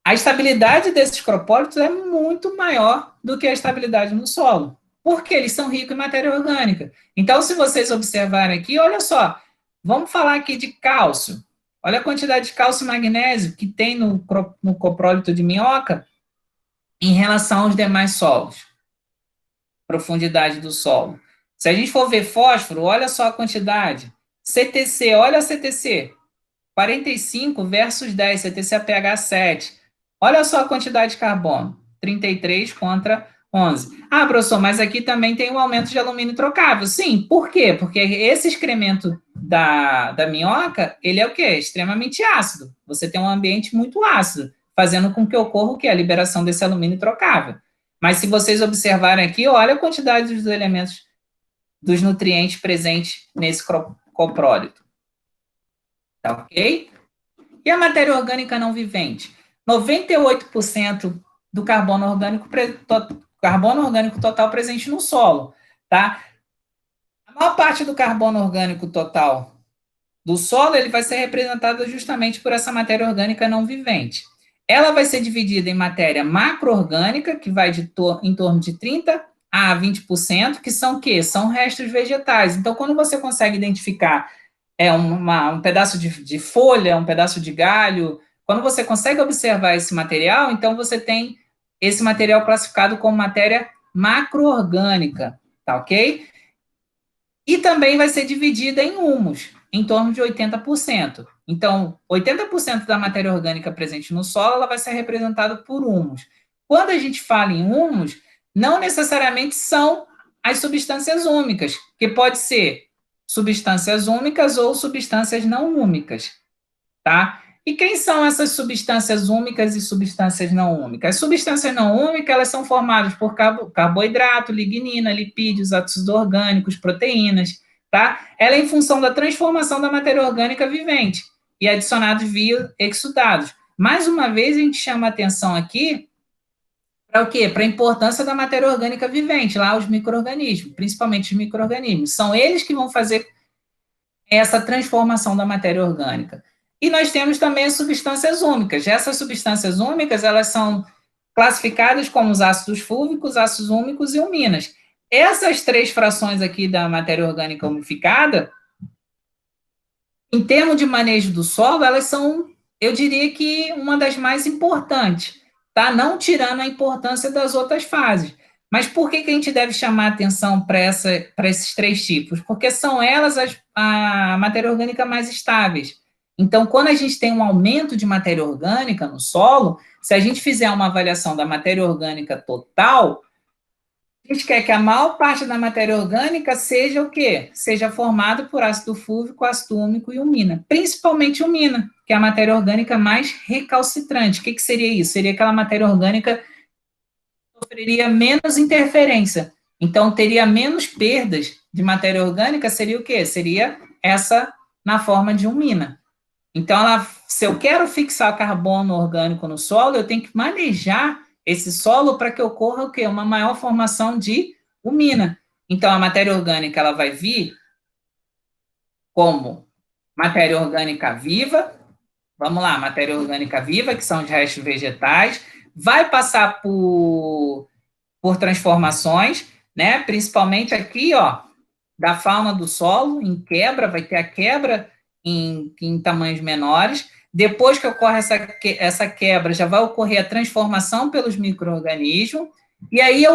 A estabilidade desses cropólitos é muito maior do que a estabilidade no solo, porque eles são ricos em matéria orgânica. Então, se vocês observarem aqui, olha só, vamos falar aqui de cálcio. Olha a quantidade de cálcio e magnésio que tem no coprólito de minhoca em relação aos demais solos, profundidade do solo. Se a gente for ver fósforo, olha só a quantidade. CTC, olha a CTC, 45 versus 10, CTC a pH 7. Olha só a quantidade de carbono, 33 contra 11. Ah, professor, mas aqui também tem um aumento de alumínio trocável. Sim, por quê? Porque esse excremento da minhoca, ele é o quê? Extremamente ácido. Você tem um ambiente muito ácido, fazendo com que ocorra o quê? A liberação desse alumínio trocável. Mas se vocês observarem aqui, olha a quantidade dos elementos, dos nutrientes presentes nesse coprólito. Tá ok? E a matéria orgânica não vivente? 98% do carbono orgânico total presente no solo, tá? A maior parte do carbono orgânico total do solo, ele vai ser representado justamente por essa matéria orgânica não vivente. Ela vai ser dividida em matéria macroorgânica, que vai em torno de 30 a 20%, que são o quê? São restos vegetais. Então, quando você consegue identificar um pedaço de folha, um pedaço de galho, quando você consegue observar esse material, então você tem esse material classificado como matéria macroorgânica, tá ok? E também vai ser dividida em humus, em torno de 80%. Então, 80% da matéria orgânica presente no solo, ela vai ser representada por humus. Quando a gente fala em humus, não necessariamente são as substâncias úmicas, que pode ser substâncias úmicas ou substâncias não úmicas, tá? E quem são essas substâncias úmicas e substâncias não úmicas? As substâncias não úmicas, elas são formadas por carboidrato, lignina, lipídios, ácidos orgânicos, proteínas, tá? Ela é em função da transformação da matéria orgânica vivente e adicionados via exudados. Mais uma vez, a gente chama a atenção aqui para o quê? Para a importância da matéria orgânica vivente, lá os micro-organismos, principalmente os micro-organismos. São eles que vão fazer essa transformação da matéria orgânica. E nós temos também as substâncias úmicas. Essas substâncias úmicas, elas são classificadas como os ácidos fúlvicos, ácidos úmicos e uminas. Essas três frações aqui da matéria orgânica umificada, em termos de manejo do solo, elas são, eu diria que uma das mais importantes, tá? Não tirando a importância das outras fases. Mas por que a gente deve chamar atenção para esses três tipos? Porque são elas a matéria orgânica mais estáveis. Então, quando a gente tem um aumento de matéria orgânica no solo, se a gente fizer uma avaliação da matéria orgânica total, a gente quer que a maior parte da matéria orgânica seja o quê? Seja formada por ácido fúlvico, ácido úmico e umina. Principalmente umina, que é a matéria orgânica mais recalcitrante. O que seria isso? Seria aquela matéria orgânica sofreria menos interferência. Então, teria menos perdas de matéria orgânica, seria o quê? Seria essa na forma de umina. Então, se eu quero fixar carbono orgânico no solo, eu tenho que manejar esse solo para que ocorra o quê? Uma maior formação de umina. Então, a matéria orgânica ela vai vir como matéria orgânica viva. Vamos lá, matéria orgânica viva, que são os restos vegetais, vai passar por por transformações, né? Principalmente aqui, ó, da fauna do solo, em quebra, vai ter a quebra em tamanhos menores. Depois que ocorre essa quebra, já vai ocorrer a transformação pelos micro-organismos, e aí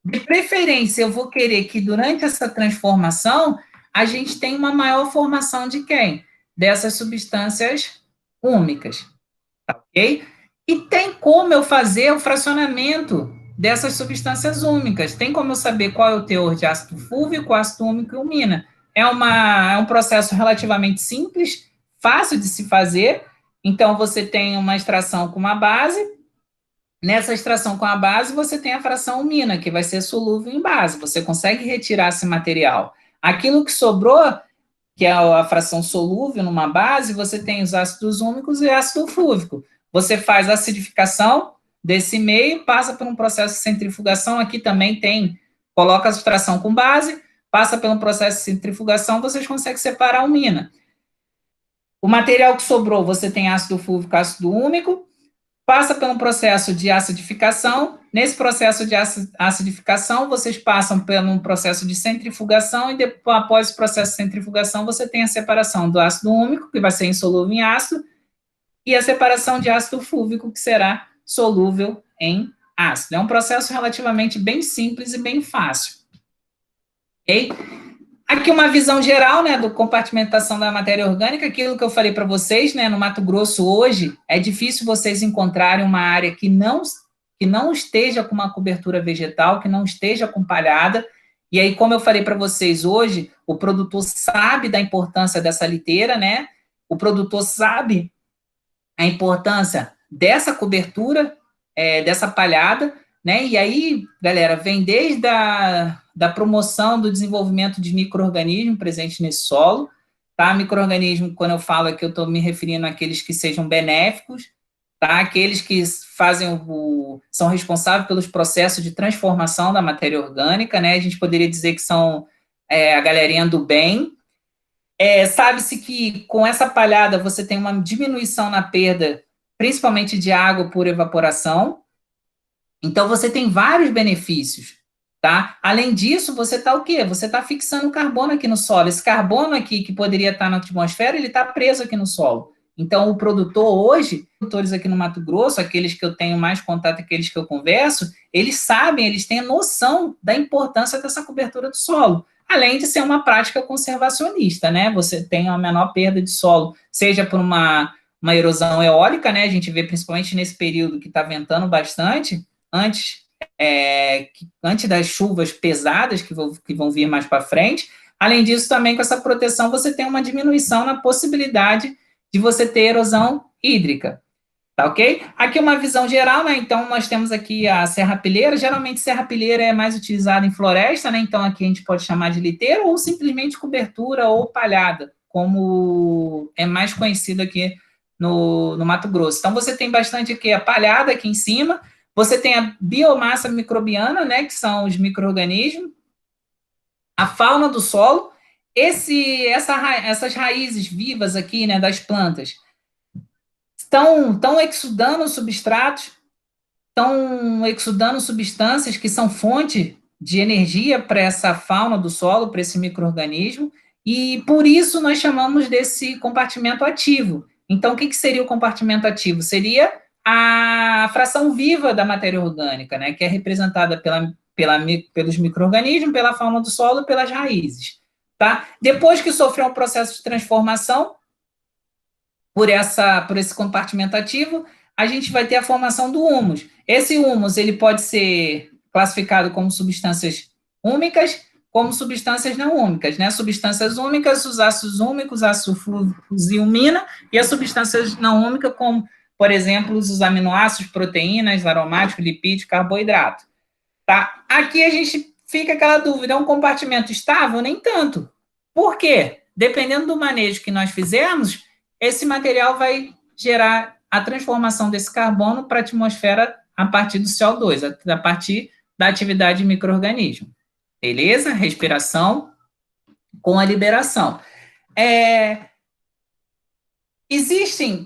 de preferência, eu vou querer que durante essa transformação a gente tenha uma maior formação de quem? Dessas substâncias úmicas, ok? E tem como eu fazer o fracionamento dessas substâncias úmicas. Tem como eu saber qual é o teor de ácido fúlvico, ácido úmico e umina. É um processo relativamente simples, fácil de se fazer. Então, você tem uma extração com uma base. Nessa extração com a base, você tem a fração umina, que vai ser solúvel em base. Você consegue retirar esse material. Aquilo que sobrou, que é a fração solúvel numa base, você tem os ácidos úmicos e ácido fúlvico. Você faz a acidificação desse meio, passa por um processo de centrifugação, aqui também tem, coloca a subtração com base, passa pelo processo de centrifugação, vocês conseguem separar a umina. O material que sobrou, você tem ácido fúlvico e ácido úmico, passa por um processo de acidificação. Nesse processo de acidificação, vocês passam por um processo de centrifugação e depois, após o processo de centrifugação, você tem a separação do ácido úmico, que vai ser insolúvel em ácido, e a separação de ácido fúlvico, que será solúvel em ácido. É um processo relativamente bem simples e bem fácil. Ok? Aqui uma visão geral, né, do compartimentação da matéria orgânica, aquilo que eu falei para vocês, né, no Mato Grosso hoje, é difícil vocês encontrarem uma área que não esteja com uma cobertura vegetal, que não esteja com palhada, e aí, como eu falei para vocês hoje, o produtor sabe da importância dessa liteira, né, o produtor sabe a importância dessa cobertura, dessa palhada, né? E aí, galera, vem desde da promoção do desenvolvimento de micro-organismos presentes nesse solo, tá? Micro-organismo, quando eu falo aqui, eu estou me referindo àqueles que sejam benéficos, tá? Aqueles que são responsáveis pelos processos de transformação da matéria orgânica, né? A gente poderia dizer que são a galerinha do bem. Sabe-se que com essa palhada você tem uma diminuição na perda, principalmente de água por evaporação. Então, você tem vários benefícios, tá? Além disso, você está o quê? Você está fixando carbono aqui no solo. Esse carbono aqui, que poderia estar na atmosfera, ele está preso aqui no solo. Então, o produtor hoje, produtores aqui no Mato Grosso, aqueles que eu tenho mais contato, aqueles que eu converso, eles sabem, eles têm a noção da importância dessa cobertura do solo. Além de ser uma prática conservacionista, né? Você tem uma menor perda de solo, seja por uma erosão eólica, né? A gente vê principalmente nesse período que está ventando bastante, antes das chuvas pesadas que vão vir mais para frente. Além disso, também com essa proteção, você tem uma diminuição na possibilidade de você ter erosão hídrica. Tá ok? Aqui uma visão geral, né? Então, nós temos aqui a serrapilheira. Geralmente, serrapilheira é mais utilizada em floresta, né? Então, aqui a gente pode chamar de liteira ou simplesmente cobertura ou palhada, como é mais conhecido aqui no Mato Grosso. Então, você tem bastante aqui a palhada aqui em cima. Você tem a biomassa microbiana, né? Que são os micro-organismos. A fauna do solo. Essas raízes vivas aqui, né? Das plantas estão exudando substratos, estão exudando substâncias que são fonte de energia para essa fauna do solo, para esse micro-organismo, e por isso nós chamamos desse compartimento ativo. Então, o que seria o compartimento ativo? Seria a fração viva da matéria orgânica, né, que é representada pelos micro-organismos, pela fauna do solo e pelas raízes. Tá? Depois que sofreu um processo de transformação, por esse compartimento ativo, a gente vai ter a formação do humus. Esse humus, ele pode ser classificado como substâncias úmicas, como substâncias não úmicas, né? Substâncias úmicas, os ácidos úmicos, ácido fúlvicos e umina, e as substâncias não úmicas, como, por exemplo, os aminoácidos, proteínas, aromáticos, lipídios, carboidrato. Tá? Aqui a gente fica aquela dúvida, é um compartimento estável? Nem tanto. Por quê? Dependendo do manejo que nós fizermos, esse material vai gerar a transformação desse carbono para a atmosfera a partir do CO2, a partir da atividade de micro-organismo. Beleza? Respiração com a liberação.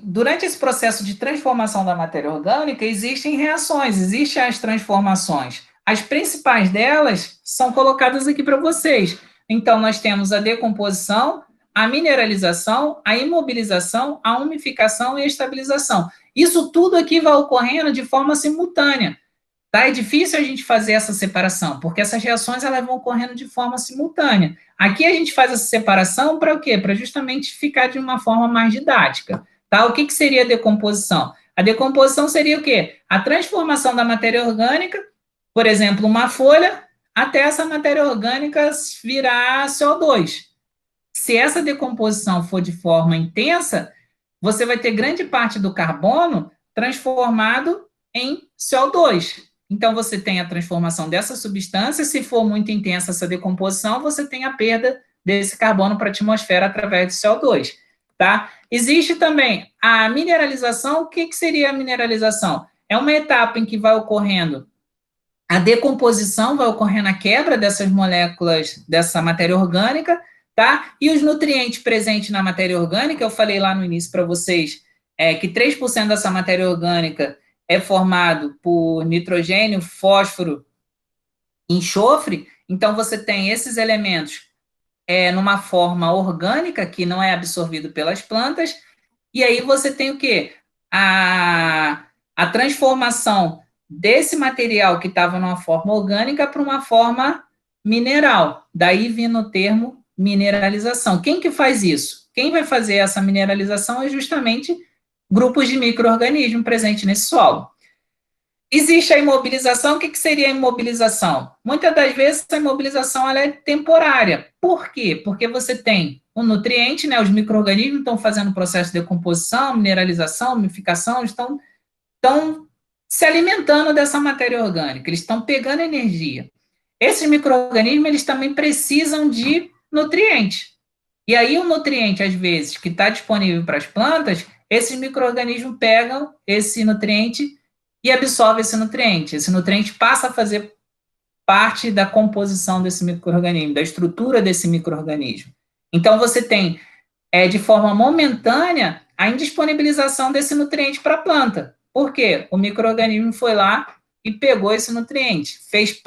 Durante esse processo de transformação da matéria orgânica, existem reações, existem as transformações. As principais delas são colocadas aqui para vocês. Então, nós temos a decomposição, a mineralização, a imobilização, a umificação e a estabilização. Isso tudo aqui vai ocorrendo de forma simultânea. Tá? É difícil a gente fazer essa separação, porque essas reações elas vão ocorrendo de forma simultânea. Aqui a gente faz essa separação para o quê? Para justamente ficar de uma forma mais didática. Tá? O que, que seria a decomposição? A decomposição seria o quê? A transformação da matéria orgânica, por exemplo, uma folha, até essa matéria orgânica virar CO2. Se essa decomposição for de forma intensa, você vai ter grande parte do carbono transformado em CO2. Então, você tem a transformação dessa substância, se for muito intensa essa decomposição, você tem a perda desse carbono para a atmosfera através do CO2, tá? Existe também a mineralização. O que, que seria a mineralização? É uma etapa em que vai ocorrendo a decomposição, vai ocorrendo a quebra dessas moléculas, dessa matéria orgânica, tá? E os nutrientes presentes na matéria orgânica, eu falei lá no início para vocês, que 3% dessa matéria orgânica é formado por nitrogênio, fósforo e enxofre. Então, você tem esses elementos numa forma orgânica, que não é absorvido pelas plantas, e aí você tem o quê? A transformação desse material que estava numa forma orgânica para uma forma mineral. Daí vindo o termo mineralização. Quem que faz isso? Quem vai fazer essa mineralização é justamente grupos de micro-organismos presentes nesse solo. Existe a imobilização. O que, que seria a imobilização? Muitas das vezes a imobilização ela é temporária. Por quê? Porque você tem um nutriente, né? Os micro-organismos estão fazendo o processo de decomposição, mineralização, umificação, estão se alimentando dessa matéria orgânica, eles estão pegando energia. Esses micro-organismos, eles também precisam de nutrientes. E aí o nutriente, às vezes, que está disponível para as plantas, esses micro-organismos pegam esse nutriente e absorvem esse nutriente. Esse nutriente passa a fazer parte da composição desse micro-organismo, da estrutura desse micro-organismo. Então, você tem, de forma momentânea, a indisponibilização desse nutriente para a planta. Por quê? O micro-organismo foi lá e pegou esse nutriente, fez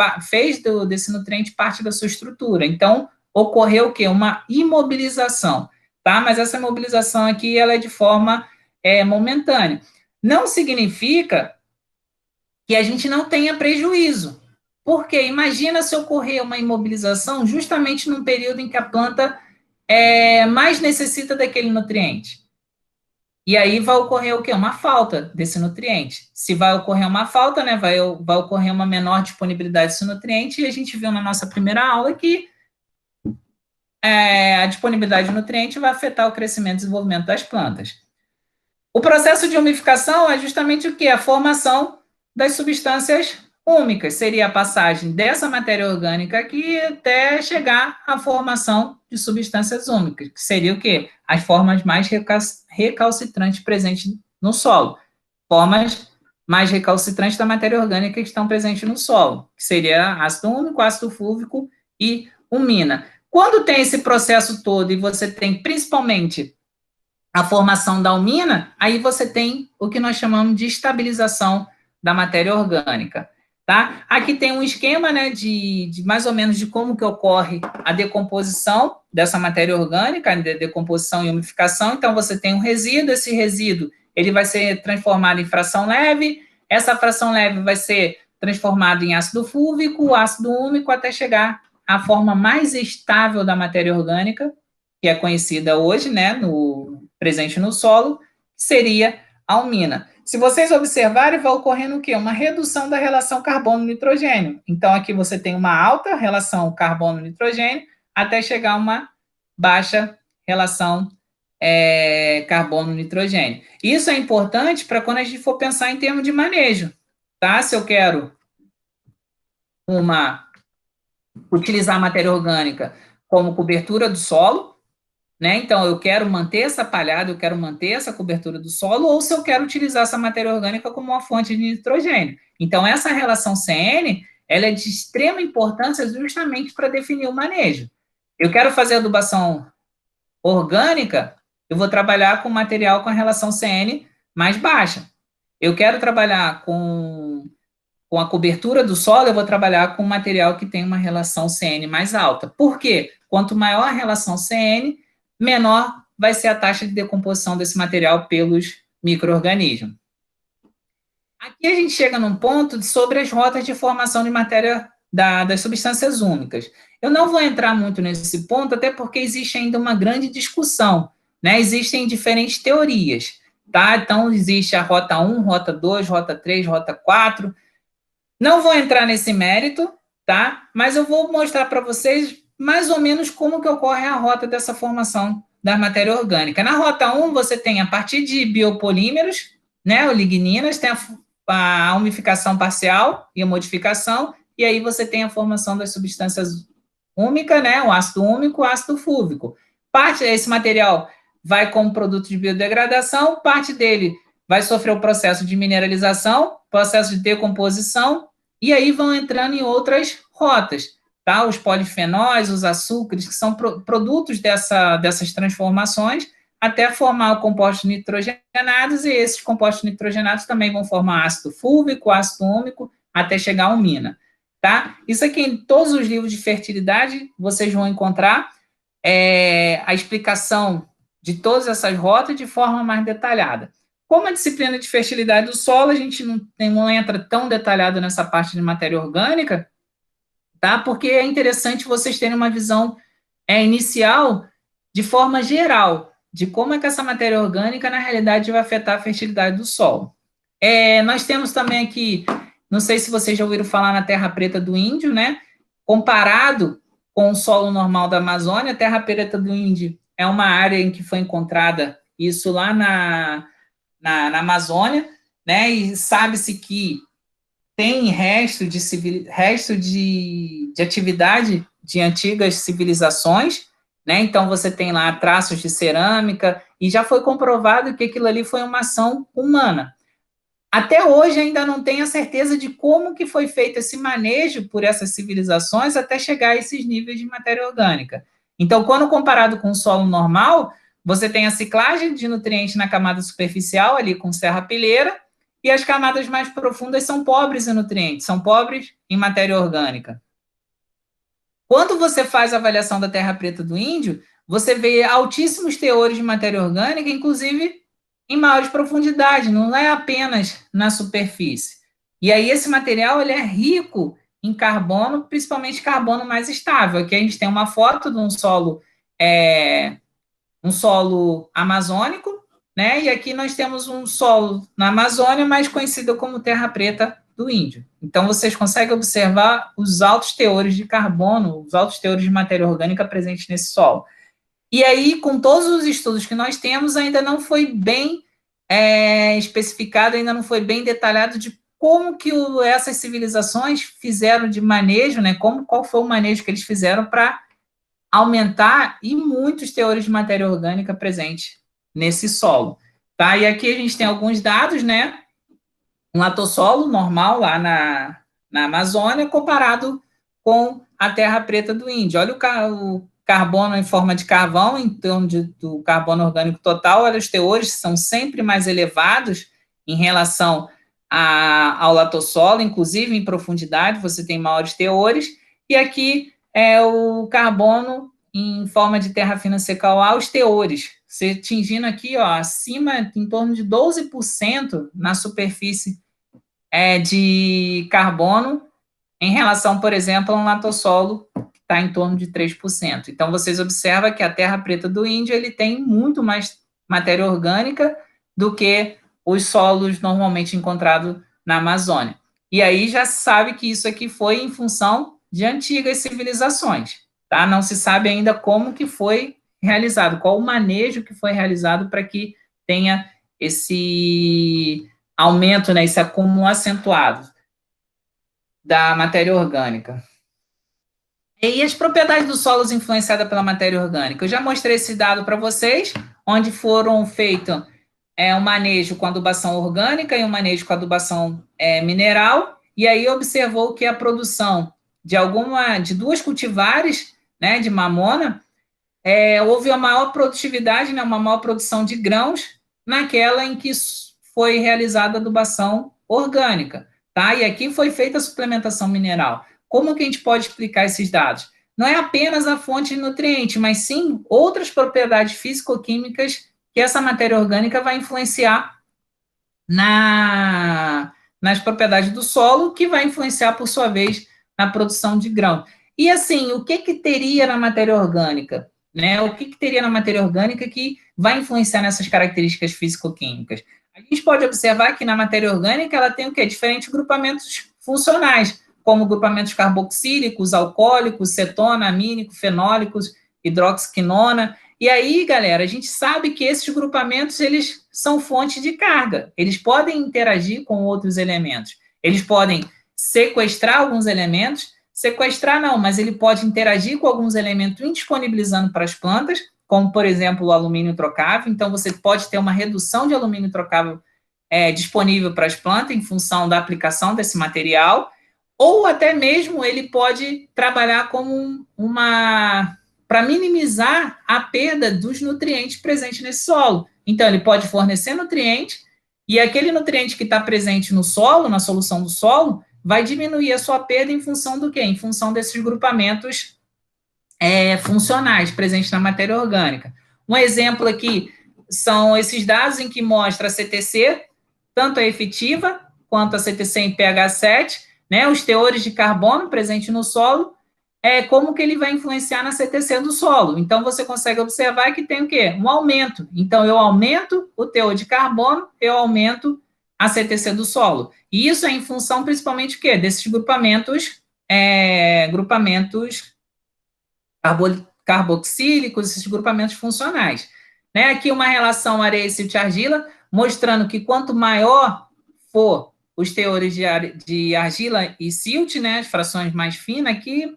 desse nutriente parte da sua estrutura. Então, ocorreu o quê? Uma imobilização, tá? Mas essa imobilização aqui, ela é de forma momentânea. Não significa que a gente não tenha prejuízo. Porque imagina se ocorrer uma imobilização justamente num período em que a planta mais necessita daquele nutriente. E aí vai ocorrer o quê? Uma falta desse nutriente. Se vai ocorrer uma falta, né, vai ocorrer uma menor disponibilidade desse nutriente, e a gente viu na nossa primeira aula que a disponibilidade de nutriente vai afetar o crescimento e desenvolvimento das plantas. O processo de umificação é justamente o quê? A formação das substâncias úmicas. Seria a passagem dessa matéria orgânica aqui até chegar à formação de substâncias úmicas, que seria o quê? As formas mais recalcitrantes presentes no solo. Formas mais recalcitrantes da matéria orgânica que estão presentes no solo, que seria ácido úmico, ácido fúlvico e umina. Quando tem esse processo todo e você tem principalmente a formação da umina, aí você tem o que nós chamamos de estabilização da matéria orgânica, tá? Aqui tem um esquema, né, de mais ou menos de como que ocorre a decomposição dessa matéria orgânica, a decomposição e umificação. Então, você tem um resíduo, esse resíduo, ele vai ser transformado em fração leve, essa fração leve vai ser transformada em ácido fúlvico, ácido úmico, até chegar à forma mais estável da matéria orgânica, que é conhecida hoje, né, presente no solo, seria a umina. Se vocês observarem, vai ocorrendo o quê? Uma redução da relação carbono-nitrogênio. Então, aqui você tem uma alta relação carbono-nitrogênio, até chegar a uma baixa relação carbono-nitrogênio. Isso é importante para quando a gente for pensar em termos de manejo, tá? Se eu quero utilizar a matéria orgânica como cobertura do solo, né? Então, eu quero manter essa palhada, eu quero manter essa cobertura do solo, ou se eu quero utilizar essa matéria orgânica como uma fonte de nitrogênio. Então, essa relação CN, ela é de extrema importância justamente para definir o manejo. Eu quero fazer adubação orgânica, eu vou trabalhar com material com a relação CN mais baixa. Eu quero trabalhar com com a cobertura do solo, eu vou trabalhar com material que tem uma relação CN mais alta. Por quê? Quanto maior a relação CN, menor vai ser a taxa de decomposição desse material pelos micro-organismos. Aqui a gente chega num ponto sobre as rotas de formação de matéria das substâncias úmicas. Eu não vou entrar muito nesse ponto, até porque existe ainda uma grande discussão, né? Existem diferentes teorias, tá? Então, existe a rota 1, rota 2, rota 3, rota 4. Não vou entrar nesse mérito, tá? Mas eu vou mostrar para vocês mais ou menos como que ocorre a rota dessa formação da matéria orgânica. Na rota 1, você tem a partir de biopolímeros, né, ou ligninas, tem a umificação parcial e a modificação, e aí você tem a formação das substâncias úmicas, né, o ácido úmico, o ácido fúlvico. Parte desse material vai como produto de biodegradação, parte dele vai sofrer o processo de mineralização, processo de decomposição, e aí vão entrando em outras rotas, tá? Os polifenóis, os açúcares, que são produtos dessas transformações, até formar compostos nitrogenados, e esses compostos nitrogenados também vão formar ácido fúlvico, ácido úmico, até chegar a umina, tá? Isso aqui em todos os livros de fertilidade, vocês vão encontrar a explicação de todas essas rotas de forma mais detalhada. Como a disciplina de fertilidade do solo, a gente não entra tão detalhado nessa parte de matéria orgânica, tá? Porque é interessante vocês terem uma visão inicial, de forma geral, de como é que essa matéria orgânica, na realidade, vai afetar a fertilidade do solo. Nós temos também aqui, não sei se vocês já ouviram falar na terra preta do Índio, né? Comparado com o solo normal da Amazônia, a terra preta do Índio é uma área em que foi encontrada isso lá na Amazônia, né? E sabe-se que tem resto de atividade de antigas civilizações, né? Então você tem lá traços de cerâmica, e já foi comprovado que aquilo ali foi uma ação humana. Até hoje ainda não tem a certeza de como que foi feito esse manejo por essas civilizações até chegar a esses níveis de matéria orgânica. Então, quando comparado com o solo normal, você tem a ciclagem de nutrientes na camada superficial, ali com serrapilheira, e as camadas mais profundas são pobres em nutrientes, são pobres em matéria orgânica. Quando você faz a avaliação da terra preta do Índio, você vê altíssimos teores de matéria orgânica, inclusive em maiores profundidades, não é apenas na superfície. E aí esse material ele é rico em carbono, principalmente carbono mais estável. Aqui a gente tem uma foto de um solo amazônico, né? E aqui nós temos um solo na Amazônia, mais conhecido como terra preta do Índio. Então vocês conseguem observar os altos teores de carbono, os altos teores de matéria orgânica presentes nesse solo. E aí, com todos os estudos que nós temos, ainda não foi bem especificado, ainda não foi bem detalhado de como que essas civilizações fizeram de manejo, né? Qual foi o manejo que eles fizeram para aumentar e muitos teores de matéria orgânica presente nesse solo, tá? E aqui a gente tem alguns dados, né? Um latossolo normal lá na Amazônia comparado com a terra preta do Índio. Olha o carbono em forma de carvão, em torno do carbono orgânico total, olha, os teores são sempre mais elevados em relação ao latossolo, inclusive em profundidade, você tem maiores teores, e aqui é o carbono em forma de terra fina secal A, os teores, você atingindo aqui, ó, acima, em torno de 12% na superfície de carbono, em relação, por exemplo, a um latossolo que está em torno de 3%. Então, vocês observam que a terra preta do Índio ele tem muito mais matéria orgânica do que os solos normalmente encontrados na Amazônia. E aí já se sabe que isso aqui foi em função de antigas civilizações, tá? Não se sabe ainda como que foi realizado, qual o manejo que foi realizado para que tenha esse aumento, né, esse acúmulo acentuado da matéria orgânica. E as propriedades dos solos influenciadas pela matéria orgânica? Eu já mostrei esse dado para vocês, onde foram feitos um manejo com adubação orgânica e um manejo com adubação mineral, e aí observou que a produção de duas cultivares, né, de mamona, houve uma maior produtividade, né, uma maior produção de grãos naquela em que foi realizada a adubação orgânica. tá? E aqui foi feita a suplementação mineral. Como que a gente pode explicar esses dados? Não é apenas a fonte de nutriente, mas sim outras propriedades físico-químicas que essa matéria orgânica vai influenciar nas propriedades do solo, que vai influenciar, por sua vez, na produção de grão. E assim, o que teria na matéria orgânica? Né? O que teria na matéria orgânica que vai influenciar nessas características físico-químicas? A gente pode observar que na matéria orgânica ela tem o quê? Diferentes grupamentos funcionais, como grupamentos carboxílicos, alcoólicos, cetona, amínico, fenólicos, hidroxiquinona. E aí, galera, a gente sabe que esses grupamentos, eles são fontes de carga. Eles podem interagir com outros elementos. Eles podem sequestrar alguns elementos. Sequestrar não, mas ele pode interagir com alguns elementos indisponibilizando para as plantas, como, por exemplo, o alumínio trocável. Então, você pode ter uma redução de alumínio trocável disponível para as plantas em função da aplicação desse material. Ou até mesmo ele pode trabalhar como para minimizar a perda dos nutrientes presentes nesse solo. Então, ele pode fornecer nutriente, e aquele nutriente que está presente no solo, na solução do solo, vai diminuir a sua perda em função do quê? Em função desses grupamentos funcionais presentes na matéria orgânica. Um exemplo aqui são esses dados em que mostra a CTC, tanto a efetiva quanto a CTC em pH 7, né, os teores de carbono presentes no solo, como que ele vai influenciar na CTC do solo. Então, você consegue observar que tem o quê? Um aumento. Então, eu aumento o teor de carbono, eu aumento a CTC do solo. E isso é em função, principalmente, o quê? Desses grupamentos carboxílicos, esses grupamentos funcionais. Né? Aqui uma relação areia, silt, argila, mostrando que quanto maior for os teores de argila e silt, né, as frações mais finas, aqui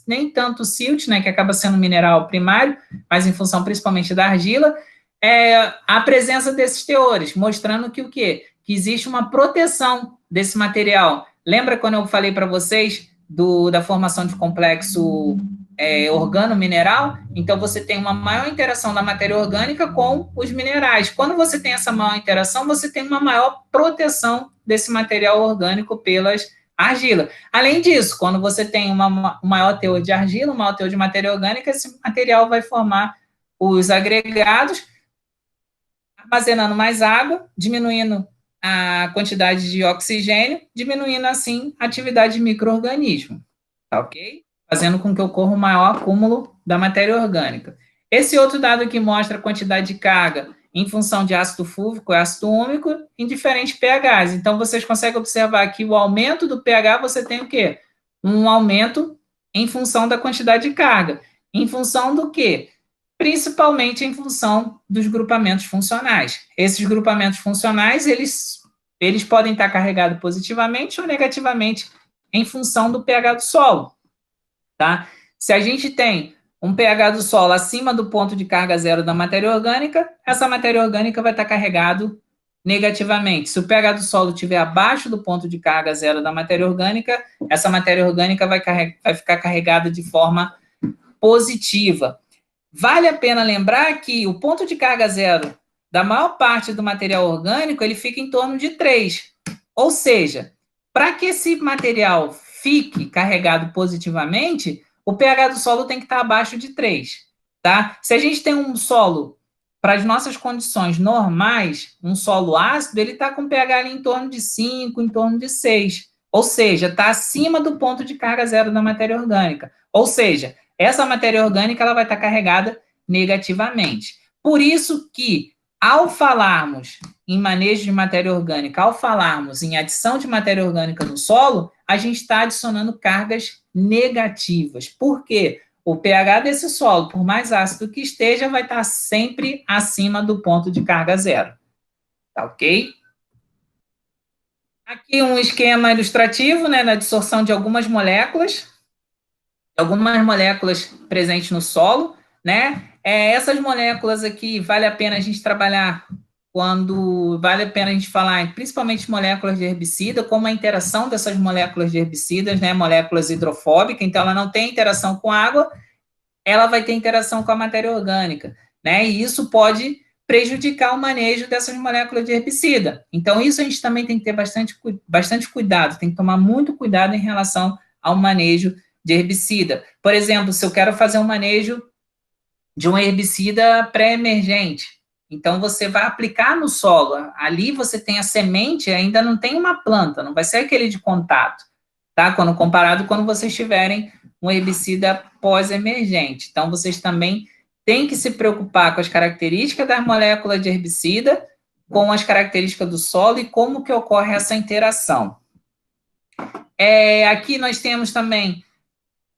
nem tanto silt, né, que acaba sendo mineral primário, mas em função principalmente da argila, a presença desses teores, mostrando que o quê? Que existe uma proteção desse material. Lembra quando eu falei para vocês da formação de complexo organo-mineral? Então, você tem uma maior interação da matéria orgânica com os minerais. Quando você tem essa maior interação, você tem uma maior proteção desse material orgânico pelas argila. Além disso, quando você tem um maior teor de argila, um maior teor de matéria orgânica, esse material vai formar os agregados, armazenando mais água, diminuindo a quantidade de oxigênio, diminuindo, assim, a atividade de micro-organismo, tá ok? Fazendo com que ocorra um maior acúmulo da matéria orgânica. Esse outro dado aqui mostra a quantidade de carga em função de ácido fúlvico e ácido úmico em diferentes pHs. Então, vocês conseguem observar que o aumento do pH, você tem o quê? Um aumento em função da quantidade de carga. Em função do quê? Principalmente em função dos grupamentos funcionais. Esses grupamentos funcionais, eles podem estar carregados positivamente ou negativamente em função do pH do solo, tá? Se a gente tem um pH do solo acima do ponto de carga zero da matéria orgânica, essa matéria orgânica vai estar carregado negativamente. Se o pH do solo estiver abaixo do ponto de carga zero da matéria orgânica, essa matéria orgânica vai ficar carregada de forma positiva. Vale a pena lembrar que o ponto de carga zero da maior parte do material orgânico, ele fica em torno de 3. Ou seja, para que esse material fique carregado positivamente, o pH do solo tem que estar abaixo de 3, tá? Se a gente tem um solo, para as nossas condições normais, um solo ácido, ele está com pH ali em torno de 5, em torno de 6. Ou seja, está acima do ponto de carga zero da matéria orgânica. Ou seja, essa matéria orgânica ela vai estar carregada negativamente. Por isso que, ao falarmos em manejo de matéria orgânica, ao falarmos em adição de matéria orgânica no solo, a gente está adicionando cargas negativas. Por quê? O pH desse solo, por mais ácido que esteja, vai estar sempre acima do ponto de carga zero. Tá ok? Aqui um esquema ilustrativo, né, na dissorção de algumas moléculas presentes no solo, né? Essas moléculas aqui, vale a pena a gente trabalhar vale a pena a gente falar, principalmente moléculas de herbicida, como a interação dessas moléculas de herbicidas, né? Moléculas hidrofóbicas, então ela não tem interação com água, ela vai ter interação com a matéria orgânica, né? E isso pode prejudicar o manejo dessas moléculas de herbicida. Então, isso a gente também tem que ter bastante cuidado, tem que tomar muito cuidado em relação ao manejo de herbicida. Por exemplo, se eu quero fazer um manejo de um herbicida pré-emergente, então você vai aplicar no solo, ali você tem a semente, ainda não tem uma planta, não vai ser aquele de contato, tá? Comparado quando vocês tiverem um herbicida pós-emergente. Então, vocês também têm que se preocupar com as características das moléculas de herbicida, com as características do solo e como que ocorre essa interação. Aqui nós temos também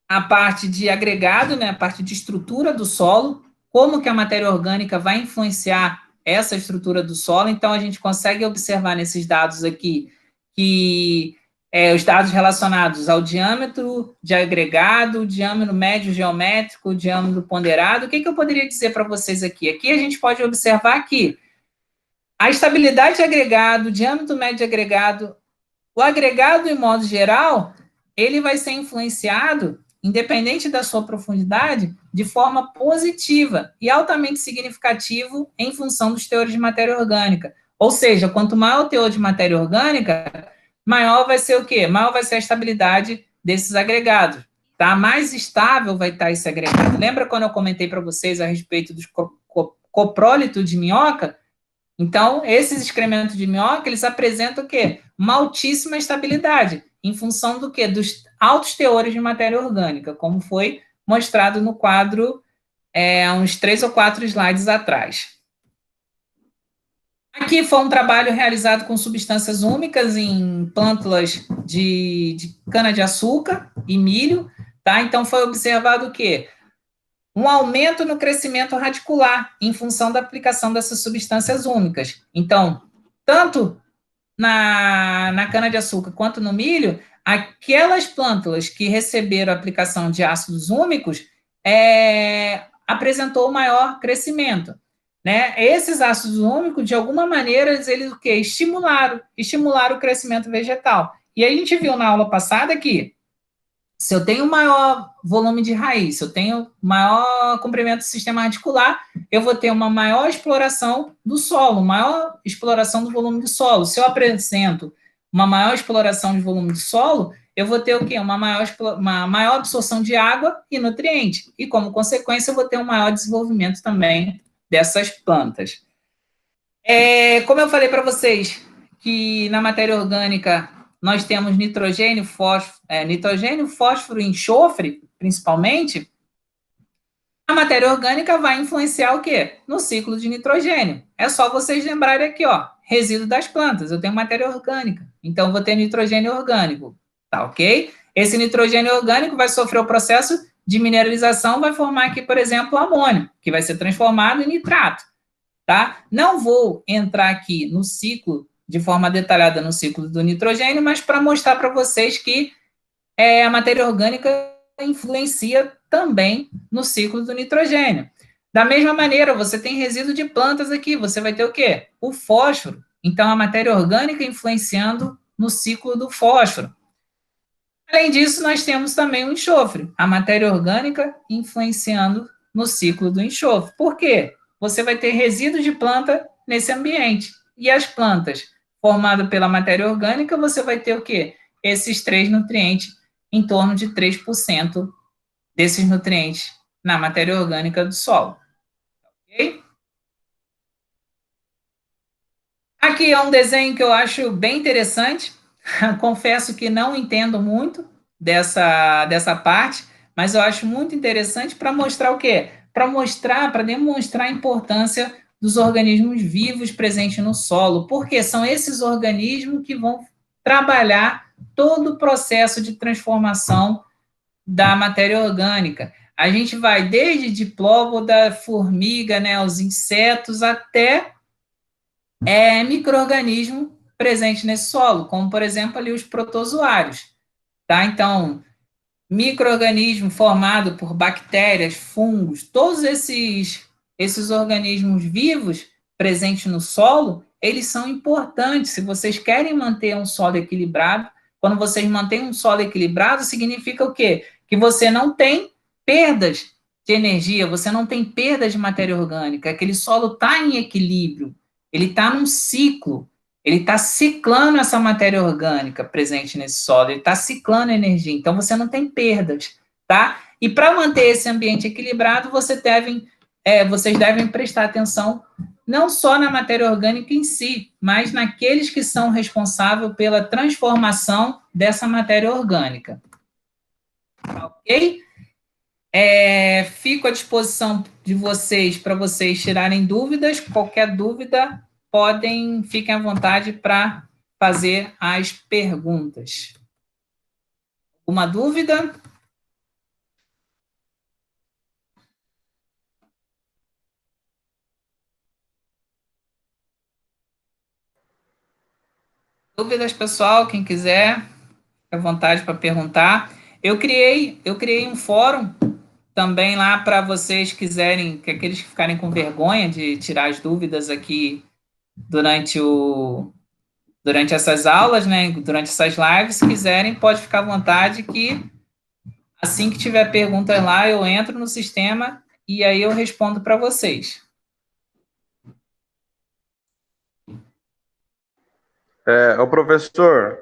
a parte de agregado, né, a parte de estrutura do solo, como que a matéria orgânica vai influenciar essa estrutura do solo. Então, a gente consegue observar nesses dados aqui que os dados relacionados ao diâmetro de agregado, diâmetro médio geométrico, diâmetro ponderado. O que eu poderia dizer para vocês aqui? Aqui a gente pode observar que a estabilidade de agregado, o diâmetro médio de agregado, o agregado, em modo geral, ele vai ser influenciado, independente da sua profundidade, de forma positiva e altamente significativo em função dos teores de matéria orgânica. Ou seja, quanto maior o teor de matéria orgânica, maior vai ser o quê? Maior vai ser a estabilidade desses agregados, tá? Mais estável vai estar esse agregado. Lembra quando eu comentei para vocês a respeito dos coprólitos de minhoca? Então, esses excrementos de minhoca, eles apresentam o quê? Uma altíssima estabilidade, em função do quê? Dos altos teores de matéria orgânica, como foi mostrado no quadro há uns 3 ou 4 slides atrás. Aqui foi um trabalho realizado com substâncias úmicas em plântulas de cana-de-açúcar e milho, tá? Então, foi observado o quê? Um aumento no crescimento radicular em função da aplicação dessas substâncias úmicas. Então, tanto na cana-de-açúcar quanto no milho, aquelas plântulas que receberam a aplicação de ácidos úmicos apresentou maior crescimento. Né? Esses ácidos úmicos, de alguma maneira, eles o quê? Estimularam o crescimento vegetal. E a gente viu na aula passada que se eu tenho maior volume de raiz, se eu tenho maior comprimento do sistema radicular, eu vou ter uma maior exploração do solo, maior exploração do volume do solo. Se eu apresento uma maior exploração de volume do solo, eu vou ter o quê? Uma maior absorção de água e nutriente. E, como consequência, eu vou ter um maior desenvolvimento também dessas plantas. Como eu falei para vocês, que na matéria orgânica nós temos nitrogênio, fósforo e enxofre, principalmente, a matéria orgânica vai influenciar o quê? No ciclo de nitrogênio. É só vocês lembrarem aqui, ó, resíduo das plantas. Eu tenho matéria orgânica, então eu vou ter nitrogênio orgânico, tá ok? Esse nitrogênio orgânico vai sofrer o processo de mineralização, vai formar aqui, por exemplo, amônio, que vai ser transformado em nitrato, tá? Não vou entrar aqui no ciclo de forma detalhada no ciclo do nitrogênio, mas para mostrar para vocês que a matéria orgânica influencia também no ciclo do nitrogênio. Da mesma maneira, você tem resíduo de plantas aqui, você vai ter o quê? O fósforo. Então, a matéria orgânica influenciando no ciclo do fósforo. Além disso, nós temos também o enxofre, a matéria orgânica influenciando no ciclo do enxofre. Por quê? Você vai ter resíduo de planta nesse ambiente. E as plantas formadas pela matéria orgânica, você vai ter o quê? Esses 3 nutrientes, em torno de 3% desses nutrientes na matéria orgânica do solo. Ok? Aqui é um desenho que eu acho bem interessante. Confesso que não entendo muito dessa parte, mas eu acho muito interessante para mostrar o quê? Para demonstrar a importância dos organismos vivos presentes no solo, porque são esses organismos que vão trabalhar todo o processo de transformação da matéria orgânica. A gente vai desde diplópoda, formiga, né, os insetos, até micro-organismo presente nesse solo, como, por exemplo, ali os protozoários, tá? Então, micro-organismo formado por bactérias, fungos, todos esses organismos vivos presentes no solo, eles são importantes. Se vocês querem manter um solo equilibrado, quando vocês mantêm um solo equilibrado, significa o quê? Que você não tem perdas de energia, você não tem perda de matéria orgânica, aquele solo está em equilíbrio, ele está num ciclo, ele está ciclando essa matéria orgânica presente nesse solo, ele está ciclando energia, então você não tem perdas, tá? E para manter esse ambiente equilibrado, vocês devem prestar atenção não só na matéria orgânica em si, mas naqueles que são responsáveis pela transformação dessa matéria orgânica. Ok? Fico à disposição de vocês para vocês tirarem dúvidas. Qualquer dúvida, fiquem à vontade para fazer as perguntas. Uma dúvida? Dúvidas, pessoal? Quem quiser, fique à vontade para perguntar. Eu criei um fórum também lá para vocês quiserem, que aqueles que ficarem com vergonha de tirar as dúvidas aqui durante durante essas aulas, né, durante essas lives, se quiserem, pode ficar à vontade que assim que tiver perguntas lá, eu entro no sistema e aí eu respondo para vocês. O professor,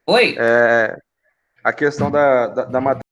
Oi? a questão da matéria